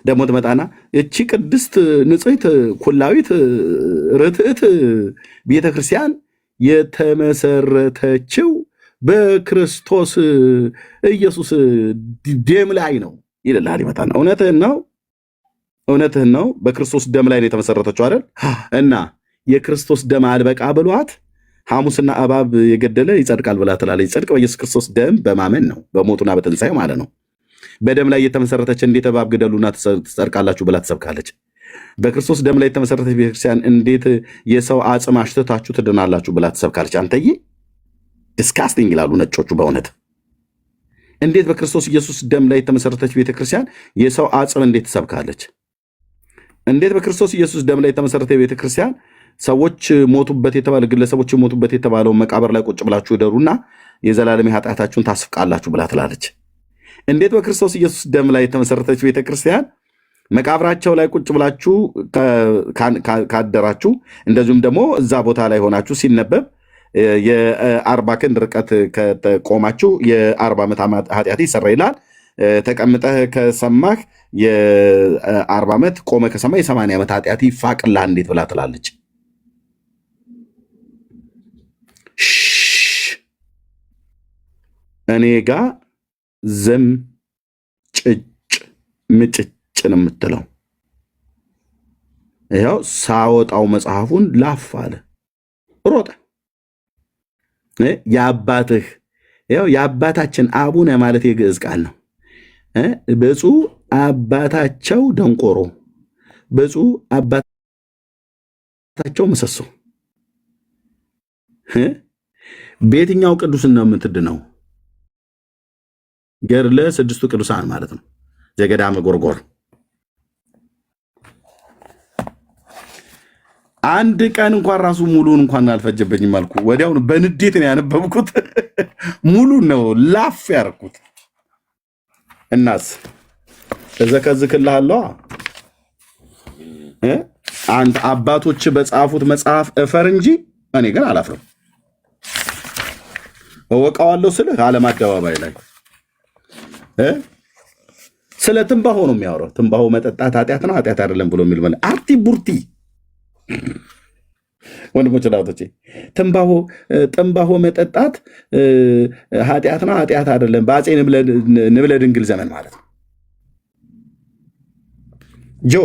ደግሞ ትመጣና እቺ ቅድስት ንጽሕት ኩላዊት ርትዕት ቤተክርስቲያን የተመሰረተችው በክርስቶስ ኢየሱስ ደም ላይ ነው ይልልሃል። ይመጣና እውነትህን ነው። በክርስቶስ ደም ላይ ነው የተመሰረተችው አይደል? እና የክርስቶስ ደም አልበቃ ብሏት ሐሙስና እባብ የገደለ ይጸድቃል ብላ ትላለች። ይጸድቅ በኢየሱስ ክርስቶስ ደም በማመን ነው፣ በሞቱና በትንሣኤው ማለት ነው። በደም ላይ የተመሰረተች እንዴት እባብ ግደሉና ትጸድቃላችሁ ብላ ትሰብካለች። በክርስቶስ ደም ላይ የተመሰረተች ቤተክርስቲያን እንዴት የሰው አጽም አሽትታችሁ ትድናላችሁ ብላ ትሰብካለች። አንተዬ ዲስካስቲንግ ይላሉ ነጮቹ። በእውነት እንዴት በክርስቶስ ኢየሱስ ደም ላይ የተመሰረተች ቤተክርስቲያን የሰው አጽም እንዴት ትሰብካለች? እንዴት በክርስቶስ ኢየሱስ ደም ላይ የተመሰረተ ቤተክርስቲያን ሰዎች ሞቱበት የተባለ ግለሰቦች ሞቱበት የተባለውን መቃብር ላይ ቁጭ ብላችሁ ይደሩና የዘላለም ኃጢአታችሁን ታስፍቃላችሁ ብላ ትላለች? እንዴት በክርስቶስ ኢየሱስ ደም ላይ የተመሰረተች ቤተክርስቲያን መቃብራቸው ላይ ቁጭ ብላችሁ ካደራችሁ፣ እንደዚሁም ደግሞ እዛ ቦታ ላይ ሆናችሁ ሲነበብ የ40 ክንድ ርቀት ከቆማችሁ የ40 ዓመት ኃጢአት ይሰራ ይላል። ተቀምጠህ ከሰማህ የ40 ዓመት፣ ቆመ ከሰማህ የ80 ዓመት ኃጢአት ይፋቅልሃል እንዴት ብላ ትላለች? እኔ ጋ ዝም ጭጭ ምጭጭ ነው የምትለው። ያው ሳወጣው መጽሐፉን ላፍ አለ ሮጠ። የአባትህ ያው የአባታችን አቡነ ማለት የግዕዝ ቃል ነው። ብፁዕ አባታቸው ደንቆሮ፣ ብፁዕ አባታቸው ምሰሶ። በየትኛው ቅዱስና ነው የምትድነው? ገድለ ስድስቱ ቅዱሳን ማለት ነው። ዘገዳመ ጎርጎር አንድ ቀን እንኳን ራሱ ሙሉን እንኳን አልፈጀበኝም አልኩ። ወዲያውኑ በንዴት ነው ያነበብኩት። ሙሉን ነው ላፍ ያርኩት። እናስ እዘከዝክልሃለሁ። አንተ አባቶች በጻፉት መጽሐፍ እፈር እንጂ እኔ ግን አላፍርም። እወቃዋለሁ ስልህ ዓለም አደባባይ ላይ ስለ ትንባሆ ነው የሚያወራው። ትንባሆ መጠጣት ኃጢአት ነው ኃጢአት አይደለም ብሎ የሚል ማለት አርቲ ቡርቲ። ወንድሞች ላቶቼ ትንባሆ መጠጣት ኃጢአት ነው ኃጢአት አይደለም በአፄ ንብለ ድንግል ዘመን ማለት ነው። ጆ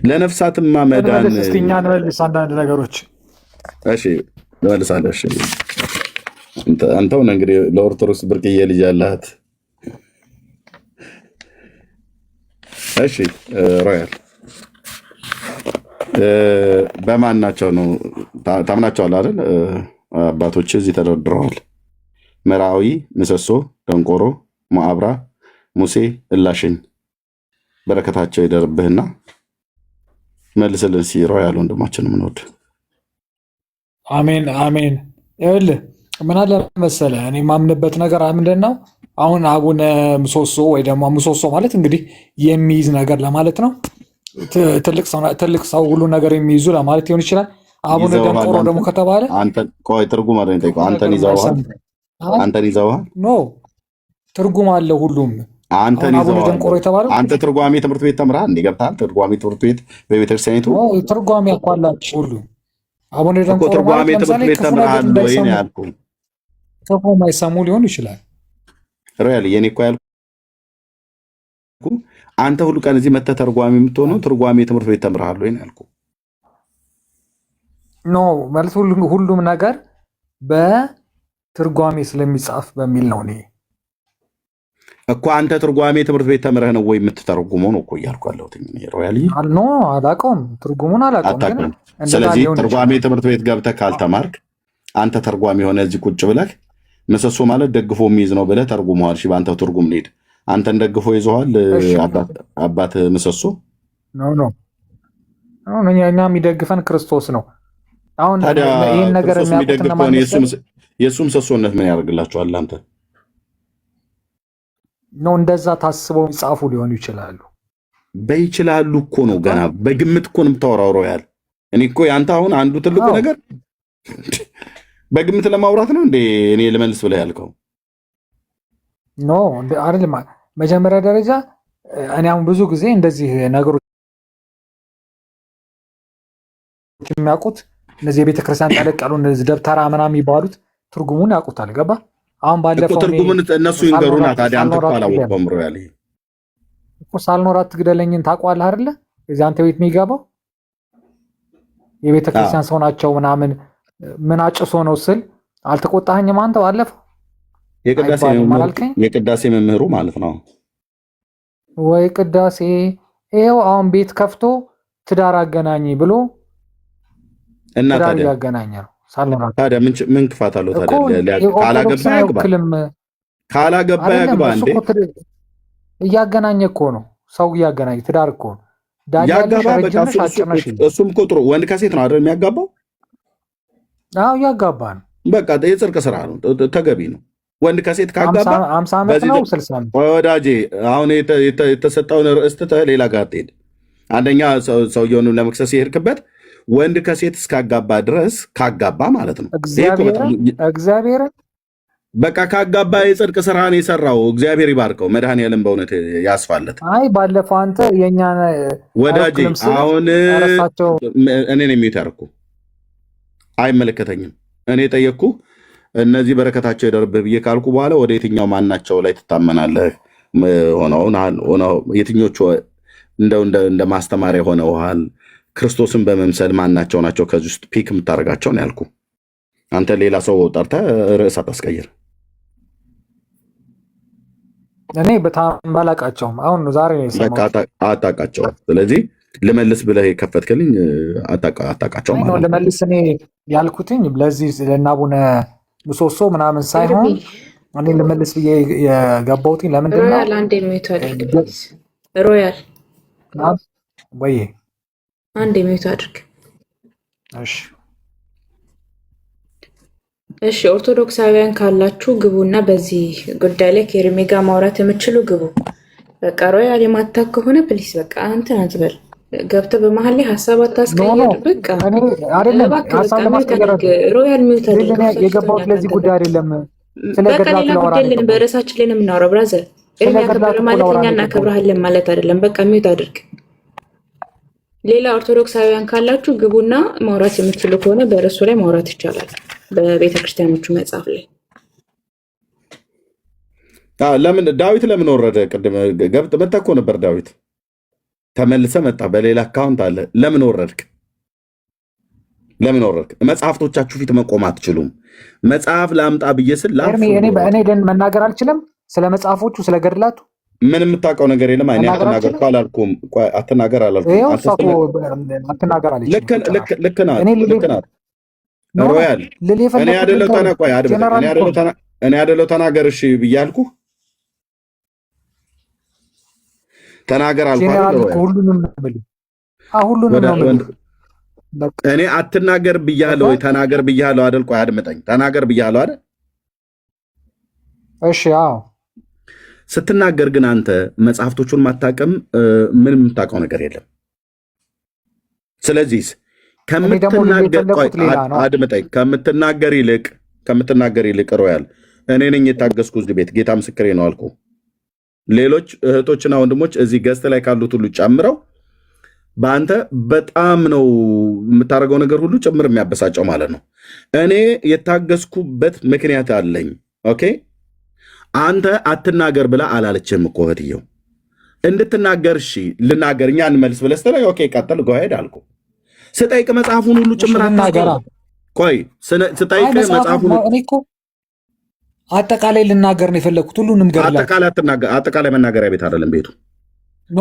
ለነፍሳትማ መዳን እኛ እንመልስ አንዳንድ ነገሮች። እሺ እንመልሳለን። እሺ አንተው ነህ እንግዲህ ለኦርቶዶክስ ብርቅዬ ልጅ ያለሃት። እሺ ሮያል በማን ናቸው ነው ታምናቸዋል አይደል? አባቶች እዚህ ተደርድረዋል። መራዊ፣ ምሰሶ፣ ደንቆሮ፣ ሞአብራ፣ ሙሴ፣ እላሽኝ በረከታቸው ይደርብህና መልስልን። ሲ ሮያል ወንድማችን ምንወድ አሜን አሜን። ይኸውልህ ምን አለ መሰለህ እኔ የማምንበት ነገር ምንድን ነው? አሁን አቡነ ምሰሶ ወይ ደግሞ ምሰሶ ማለት እንግዲህ የሚይዝ ነገር ለማለት ነው። ትልቅ ሰው ሁሉ ነገር የሚይዙ ለማለት ሊሆን ይችላል። አቡነ ደንቆሮ ደግሞ ከተባለ ቆይ ትርጉም አለ። አንተን ይዘውሃል። ኖ ትርጉም አለ ሁሉም። አቡነ ደንቆሮ የተባለው አንተ ትርጓሜ ትምህርት ቤት ተምረሃል እንዴ? ገብተሃል? ትርጓሜ ትምህርት ቤት በቤተክርስቲያኒቱ ትርጓሜ አኳላችሁ ሁሉ አቡነ ደንቆሮ ትርጓሜ ትምህርት ቤት ተምረሃል ወይ ነው ያልኩህ። ክፉ የማይሰሙ ሊሆን ይችላል። ሪያል የኔ እኮ ያልኩህ አንተ ሁሉ ቀን እዚህ መተህ ተርጓሚ የምትሆነው ትርጓሜ ትምህርት ቤት ተምረሃል ወይ ነው ያልኩህ። ኖ ማለት ሁሉም ነገር በትርጓሜ ስለሚጻፍ በሚል ነው። እኔ እኮ አንተ ትርጓሜ ትምህርት ቤት ተምረህ ነው ወይ የምትተረጉመው ነው እኮ እያልኩ ያለሁት። ሮያል ኖ አላውቀውም፣ ትርጉሙን አላውቀውም። ስለዚህ ትርጓሜ ትምህርት ቤት ገብተህ ካልተማርክ አንተ ተርጓሚ የሆነ እዚህ ቁጭ ብለህ ምሰሶ ማለት ደግፎ የሚይዝ ነው ብለህ ተርጉመዋል። እሺ በአንተ ትርጉም እንሂድ። አንተን ደግፎ ይዘዋል አባት ምሰሶ ኖ እኛ የሚደግፈን ክርስቶስ ነው። አሁን ይህን ነገር የሚያውቁትና የእሱ ምሰሶነት ምን ያደርግላቸዋል? አንተ ነው እንደዛ ታስበው የሚጻፉ ሊሆኑ ይችላሉ። በይችላሉ እኮ ነው ገና በግምት እኮ ነው የምታወራው ሮያል። እኔ እኮ ያንተ አሁን አንዱ ትልቁ ነገር በግምት ለማውራት ነው እንዴ እኔ ልመልስ ብለህ ያልከው? ኖ አይደለም። መጀመሪያ ደረጃ እኔ አሁን ብዙ ጊዜ እንደዚህ ነገሮች የሚያውቁት እነዚህ የቤተክርስቲያን ጠለቅ ያሉ እነዚህ ደብተራ ምናምን የሚባሉት ትርጉሙን ያውቁታል። ገባ? አሁን ባለፈው ትርጉሙን እነሱ ይንገሩና ታዲያ አንተ እኮ አላወቅኸውም ሮያል። እኮ ሳልኖር አትግደለኝን ታውቀዋለህ አይደለ? እዚህ አንተ ቤት የሚገባው የቤተክርስቲያን ሰው ናቸው ምናምን ምን አጭሶ ነው ስል አልተቆጣኸኝም አንተ ባለፈው? የቅዳሴ መምህሩ ማለት ነው ወይ? ቅዳሴ ይኸው አሁን ቤት ከፍቶ ትዳር አገናኝ ብሎ እና ትዳር ያገናኛል። ሳልነካካ ታዲያ ምን ክፋት አለው እኮ ታዲያ? ካላገባ ኦርቶዶክስን ያግባ፣ አይወክልም። ካላገባ አይደለም ያግባ። እሱ እንዴ እኮ እያገናኘ እኮ ነው፣ ሰው እያገናኘ ትዳር እኮ ነው። ዳዲ ያለሽ ያጋባ። በቃ ረጅም ነሽ አጭር ነሽ። እሱም እኮ ጥሩ ወንድ ከሴት ነው አይደል የሚያጋባው? አዎ እያጋባ ነው። በቃ የጽድቅ ስራ ነው፣ ተገቢ ነው። ወንድ ከሴት ካጋባ 50 ዓመት ነው 60 ዓመት ወዳጄ፣ አሁን የተሰጠውን ርዕስ ትተህ ሌላ ጋር ትሄድ። አንደኛ ሰውየውን ለመክሰስ የሄድክበት ወንድ ከሴት እስካጋባ ድረስ ካጋባ ማለት ነው። እግዚአብሔርን በቃ ካጋባ የጽድቅ ስራን የሰራው እግዚአብሔር ይባርከው፣ መድኃኔዓለም በእውነት ያስፋለት። አይ ባለፈው አንተ የኛ ወዳጄ፣ አሁን እኔ ነው የሚተርኩ አይመለከተኝም። እኔ ጠየቅኩ እነዚህ በረከታቸው ይደርብህ ብዬ ካልኩ በኋላ ወደ የትኛው ማናቸው ላይ ትታመናለህ? የትኞቹ እንደ ማስተማሪያ ሆነውሃል? ክርስቶስን በመምሰል ማናቸው ናቸው ከዚህ ውስጥ ፒክ የምታደርጋቸው ነው ያልኩ። አንተ ሌላ ሰው ጠርተህ ርዕስ አታስቀይር። እኔ በጣም ባላቃቸውም አሁን ዛሬ አታውቃቸውም። ስለዚህ ልመልስ ብለህ የከፈትክልኝ አታውቃቸውም ማለት ነው። ልመልስ እኔ ያልኩትኝ ለዚህ ለአቡነ ምሰሶ ምናምን ሳይሆን እኔ ልመልስ ብዬ የገባሁትኝ ለምንድን ነው? ሮያል አንድ የሚዩት አድርግ። ሮያል ወይ አንድ የሚዩት አድርግ። እሺ ኦርቶዶክሳውያን ካላችሁ ግቡና በዚህ ጉዳይ ላይ ከኤርሜ ጋር ማውራት የምችሉ ግቡ። በቃ ሮያል የማታክ ከሆነ ፕሊስ በቃ አንተን አትበል። ገብተህ በመሀል ላይ ሀሳብ አታስቀይር። በቃ ሮያል ሚዩት አድርግ። የገባሁት ለዚህ ጉዳይ አይደለም። በቃ ሌላ ጉዳይ የለንም። በርዕሳችን ላይ ነው የምናወራው። ብራዘር ኤርሜ ያከብራል ማለት እኛ እናከብርሃለን ማለት አይደለም። በቃ ሚዩት አድርግ። ሌላ ኦርቶዶክሳውያን ካላችሁ ግቡና ማውራት የምትችሉ ከሆነ በርዕሱ ላይ ማውራት ይቻላል። በቤተ ክርስቲያኖቹ መጽሐፍ ላይ ለምን ዳዊት ለምን ወረደ? ቅድም ገብት መጥተህ እኮ ነበር ዳዊት ተመልሰ መጣ። በሌላ አካውንት አለ። ለምን ወረድክ? ለምን ወረድክ? መጽሐፍቶቻችሁ ፊት መቆም አትችሉም። መጽሐፍ ላምጣ ብዬ ስል እኔ ግን መናገር አልችልም። ስለ መጽሐፎቹ ስለ ገድላቱ ምን የምታውቀው ነገር የለም። አይኔ አትናገር እኮ አላልኩም። አትናገር አላልኩም። ልክ ናት ሮያል። እኔ ያደለው ተናገር እሺ ብዬ አልኩህ። ተናገር ሁሉንም እኔ አትናገር ብያለሁ ወይ ተናገር ብያለሁ አይደል? ቆይ አድምጠኝ። ተናገር ብያለሁ አይደል? እሺ አዎ። ስትናገር ግን አንተ መጽሐፍቶቹን ማታቀም ምንም የምታውቀው ነገር የለም። ስለዚህ አድምጠኝ። ከምትናገር ይልቅ ሮያል እኔ ነኝ የታገስኩ እዚህ ቤት ጌታ ምስክሬ ነው አልኩ። ሌሎች እህቶችና ወንድሞች እዚህ ገስት ላይ ካሉት ሁሉ ጨምረው በአንተ በጣም ነው የምታደርገው ነገር ሁሉ ጭምር የሚያበሳጨው ማለት ነው። እኔ የታገስኩበት ምክንያት አለኝ። ኦኬ አንተ አትናገር ብላ አላለችም እኮ እህትየው። እንድትናገር እሺ ልናገር እኛ እንመልስ ብለህ ስትለኝ ኦኬ ቀጥል ጎሄድ አልኩ። ስጠይቅ መጽሐፉን ሁሉ ጭምር አታገራ። ቆይ ስጠይቅ መጽሐፉን አጠቃላይ ልናገር ነው የፈለግኩት። ሁሉንም አጠቃላይ መናገሪያ ቤት አይደለም ቤቱ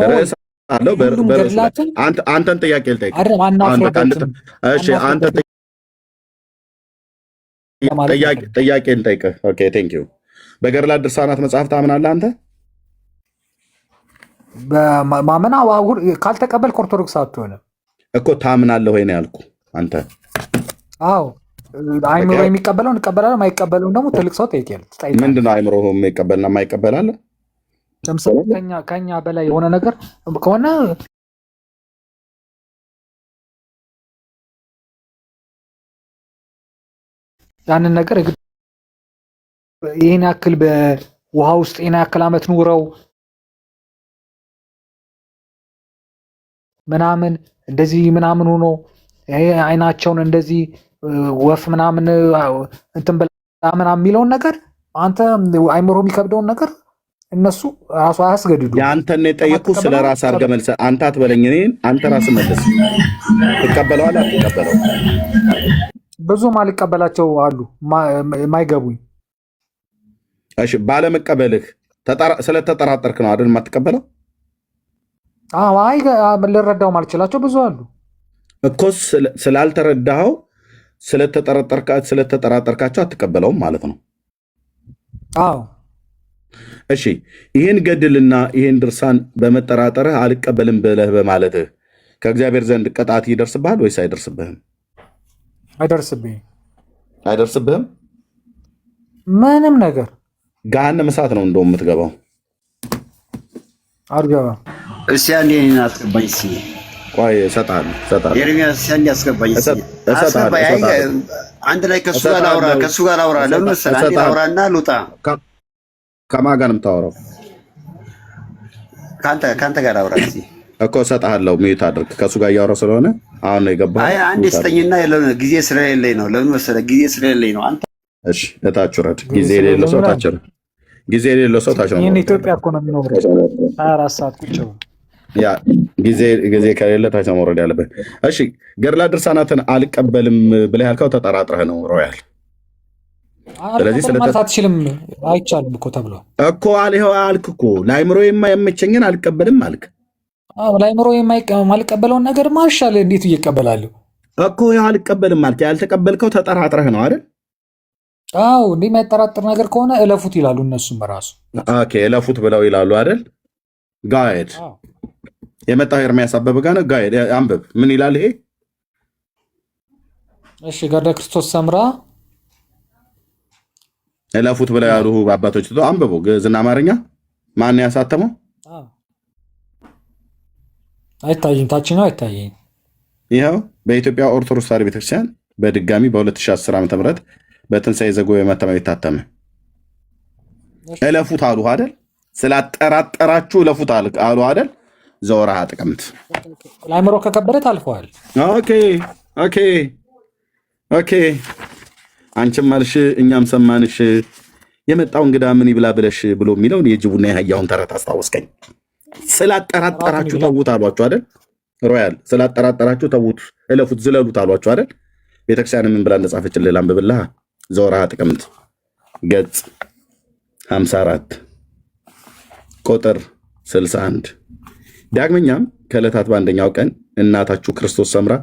ርዕስ አለው። አንተን ጥያቄ ልጠይቅ። ጥያቄ ልጠይቅ። ኦኬ ቴንክ ዩ። በገድላት ድርሳናት መጽሐፍ ታምናለህ አንተ? ማመና ካልተቀበልክ ኦርቶዶክስ አትሆንም እኮ። ታምናለህ ወይ ነው ያልኩህ አንተ። አዎ አይምሮ የሚቀበለው እንቀበላለን፣ የማይቀበለውን ደግሞ ትልቅ ሰው ጠይቄያለሁ። ምንድን ነው አይምሮ የሚቀበልና የማይቀበል አለ? ለምሳሌ ከኛ በላይ የሆነ ነገር ከሆነ ያንን ነገር ይህን ያክል በውሃ ውስጥ ይህን ያክል ዓመት ኑረው ምናምን እንደዚህ ምናምን ሆኖ አይናቸውን እንደዚህ ወፍ ምናምን እንትን ብላ ምናምን የሚለውን ነገር አንተ አይምሮ የሚከብደውን ነገር እነሱ ራሱ አያስገድዱ። የአንተን የጠየቅኩ ስለ ራስ አድርገህ መልሰህ አንተ አትበለኝ። እኔን አንተ ራስህ መልስ። ትቀበለዋለህ አትቀበለው? ብዙም አልቀበላቸው አሉ የማይገቡኝ። እሺ ባለመቀበልህ ስለተጠራጠርክ ነው አይደል የማትቀበለው? አይ ልረዳው ማልችላቸው ብዙ አሉ እኮ። ስላልተረዳኸው ስለተጠራጠርካቸው አትቀበለውም ማለት ነው። አዎ እሺ ይህን ገድልና ይህን ድርሳን በመጠራጠርህ አልቀበልም ብለህ በማለትህ ከእግዚአብሔር ዘንድ ቅጣት ይደርስብሃል ወይስ አይደርስብህም? አይደርስብህም። ምንም ነገር ገሃነመ እሳት ነው እንደውም የምትገባው። አልገባም። እስኪ አንዴ እኔን አስገባኝ። እስኪ ቆይ እሰጥሃለሁ። ኤርሚያስ እስኪ አንዴ አስገባኝ። አንድ ላይ ከእሱ ጋር ላውራ። ለምን መሰለህ? አንዴ ላውራና ልውጣ። ከማን ጋር ነው የምታወራው? ከአንተ ጋር ላውራ እኮ እሰጥሃለሁ። ሚዩት አድርግ። ከእሱ ጋር እያወራሁ ስለሆነ አሁን ነው የገባህ። አይ አንዴ ስጠኝና ጊዜ ስለሌለኝ ነው። ለምን መሰለህ? ጊዜ ስለሌለኝ ነው። አንተ እሺ እታች ውረድ። ጊዜ የሌለው ሰው ታች ነው። ጊዜ የሌለው ሰው ታች ነው። ይሄን ኢትዮጵያ እኮ ነው የሚኖረው 24 ሰዓት ቁጭ ብሎ። ያ ጊዜ ከሌለ ታች ነው መውረድ ያለበት። እሺ ገድላ ድርሳናትን አልቀበልም ብለህ ያልከው ተጠራጥረህ ነው ሮያል። ስለዚህ አትችልም፣ አይቻልም እኮ ተብሏል እኮ ይኸው አልክ እኮ ለአይምሮ የማይመቸኝን አልቀበልም አልክ። ለአይምሮ የማልቀበለውን ነገር ማሻል እንዴት እየቀበላለሁ እኮ ይኸው አልቀበልም አልክ። ያልተቀበልከው ተጠራጥረህ ነው አይደል? አዎ እንዲህ የማይጠራጥር ነገር ከሆነ እለፉት ይላሉ እነሱም ራሱ። ኦኬ እለፉት ብለው ይላሉ አይደል? ጋይድ የመጣው ኤርሚያስ አበበ ጋር ነው። ጋይድ አንብብ። ምን ይላል ይሄ? እሺ ገድለ ክርስቶስ ሰምራ እለፉት ብለው ያሉ አባቶች አንብቡ። ግዕዝና አማርኛ ማን ያሳተመው? አይታይም፣ ታች ነው አይታይም። ይኸው በኢትዮጵያ ኦርቶዶክስ ተዋሕዶ ቤተክርስቲያን በድጋሚ በ2010 ዓ.ም በትንሣኤ ዘጉባኤ መተማ የታተመ እለፉት አሉ አይደል? ስላጠራጠራችሁ እለፉት አሉ አይደል? ዘወርሃ ጥቅምት ለአእምሮ ከከበደ ታልፈዋል። ኦኬ አንቺም አልሽ እኛም ሰማንሽ። የመጣው እንግዳ ምን ይብላ ብለሽ ብሎ የሚለውን የጅቡና የአህያውን ተረት አስታወስከኝ። ስላጠራጠራችሁ ተዉት አሏችሁ አይደል? ሮያል ስላጠራጠራችሁ ተዉት፣ እለፉት፣ ዝለሉት አሏችሁ አይደል? ቤተክርስቲያን ምን ብላ እንደጻፈችልህ ላንብብልህ። ዘወርሃ ጥቅምት ገጽ 54 ቁጥር 61 ዳግመኛም ከዕለታት በአንደኛው ቀን እናታችሁ ክርስቶስ ሰምራ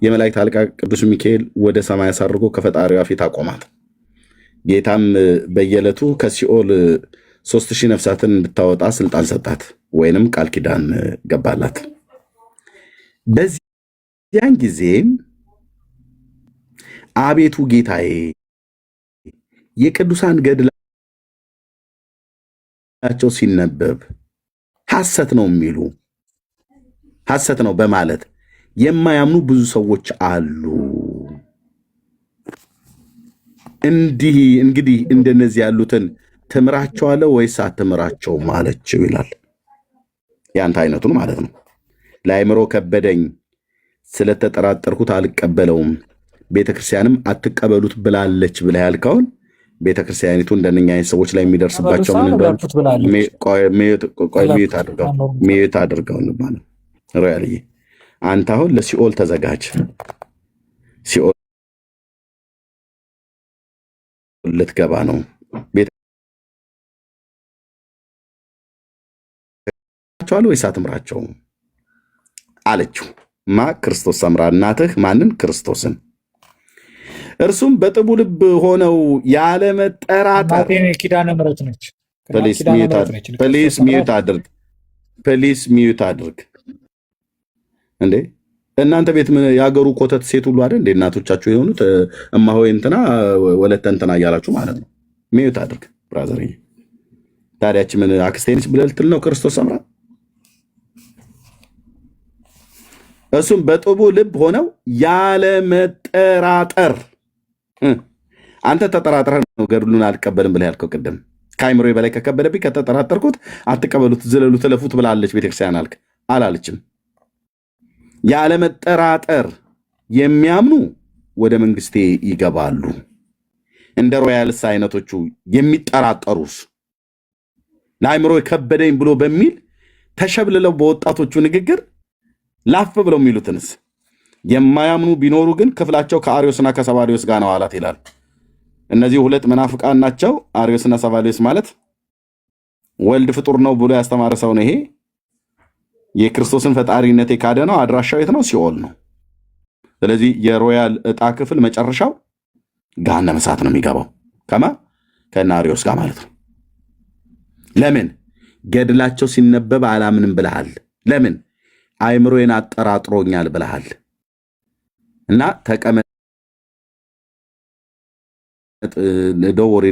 የመላእክት አለቃ ቅዱስ ሚካኤል ወደ ሰማይ አሳርጎ ከፈጣሪዋ ፊት አቆማት። ጌታም በየዕለቱ ከሲኦል 3000 ነፍሳትን እንድታወጣ ስልጣን ሰጣት፣ ወይንም ቃል ኪዳን ገባላት። በዚያን ጊዜም አቤቱ ጌታዬ የቅዱሳን ገድላቸው ሲነበብ ሐሰት ነው የሚሉ ሐሰት ነው በማለት የማያምኑ ብዙ ሰዎች አሉ። እንግዲህ እንደነዚህ ያሉትን ትምራቸዋለህ ወይስ አትምራቸውም አለችው ይላል። ያንተ አይነቱን ማለት ነው። ለአእምሮ ከበደኝ ስለተጠራጠርኩት አልቀበለውም፣ ቤተክርስቲያንም አትቀበሉት ብላለች ብለህ ያልከውን ቤተክርስቲያኒቱ እንደነኛ አይነት ሰዎች ላይ የሚደርስባቸው ምን እንደሆነ ሚዩት አድርገው ማለት ሮያልዬ አንተ አሁን ለሲኦል ተዘጋጅ። ሲኦል ልትገባ ነው። ቤታቸዋል ወይስ አትምራቸውም አለችው። ማ ክርስቶስ ሰምራ እናትህ ማንን? ክርስቶስን። እርሱም በጥቡ ልብ ሆነው ያለ መጠራጠር ኪዳነ ምሕረት ነች። ፕሊስ ሚዩት አድርግ እንዴ! እናንተ ቤት ምን የሀገሩ ኮተት ሴት ሁሉ አይደል እንዴ? እናቶቻችሁ የሆኑት እማሆይ እንትና ወለተ እንትና እያላችሁ ማለት ነው። ሚዩት አድርግ ብራዘር። ታዲያች ምን አክስቴ ነች ብለህ ልትል ነው? ክርስቶስ ሰምራ እሱም በጥቡ ልብ ሆነው ያለ መጠራጠር። አንተ ተጠራጥረህ ነው ገድሉን አልቀበልም ብለህ ያልከው ቅድም። ከአይምሮዬ በላይ ከከበደብኝ ከተጠራጠርኩት አትቀበሉት፣ ዝለሉት፣ እለፉት ብላለች ቤተክርስቲያን አልክ። አላለችም። ያለ መጠራጠር የሚያምኑ ወደ መንግስቴ ይገባሉ። እንደ ሮያልስ አይነቶቹ የሚጠራጠሩስ ለአይምሮ ከበደኝ ብሎ በሚል ተሸብልለው በወጣቶቹ ንግግር ላፍ ብለው የሚሉትንስ የማያምኑ ቢኖሩ ግን ክፍላቸው ከአርዮስና ከሰባሊዮስ ጋር ነው አላት ይላል። እነዚህ ሁለት መናፍቃን ናቸው። አርዮስና ሰባሊዮስ ማለት ወልድ ፍጡር ነው ብሎ ያስተማረ ሰው ነው። ይሄ የክርስቶስን ፈጣሪነት የካደ ነው። አድራሻው የት ነው? ሲኦል ነው። ስለዚህ የሮያል ዕጣ ክፍል መጨረሻው ገሃነመ እሳት ነው የሚገባው ከነ አርዮስ ጋር ማለት ነው። ለምን ገድላቸው ሲነበብ አላምንም ብለሃል? ለምን አይምሮዬን አጠራጥሮኛል ብለሃል? እና ተቀመጥ ደወሬ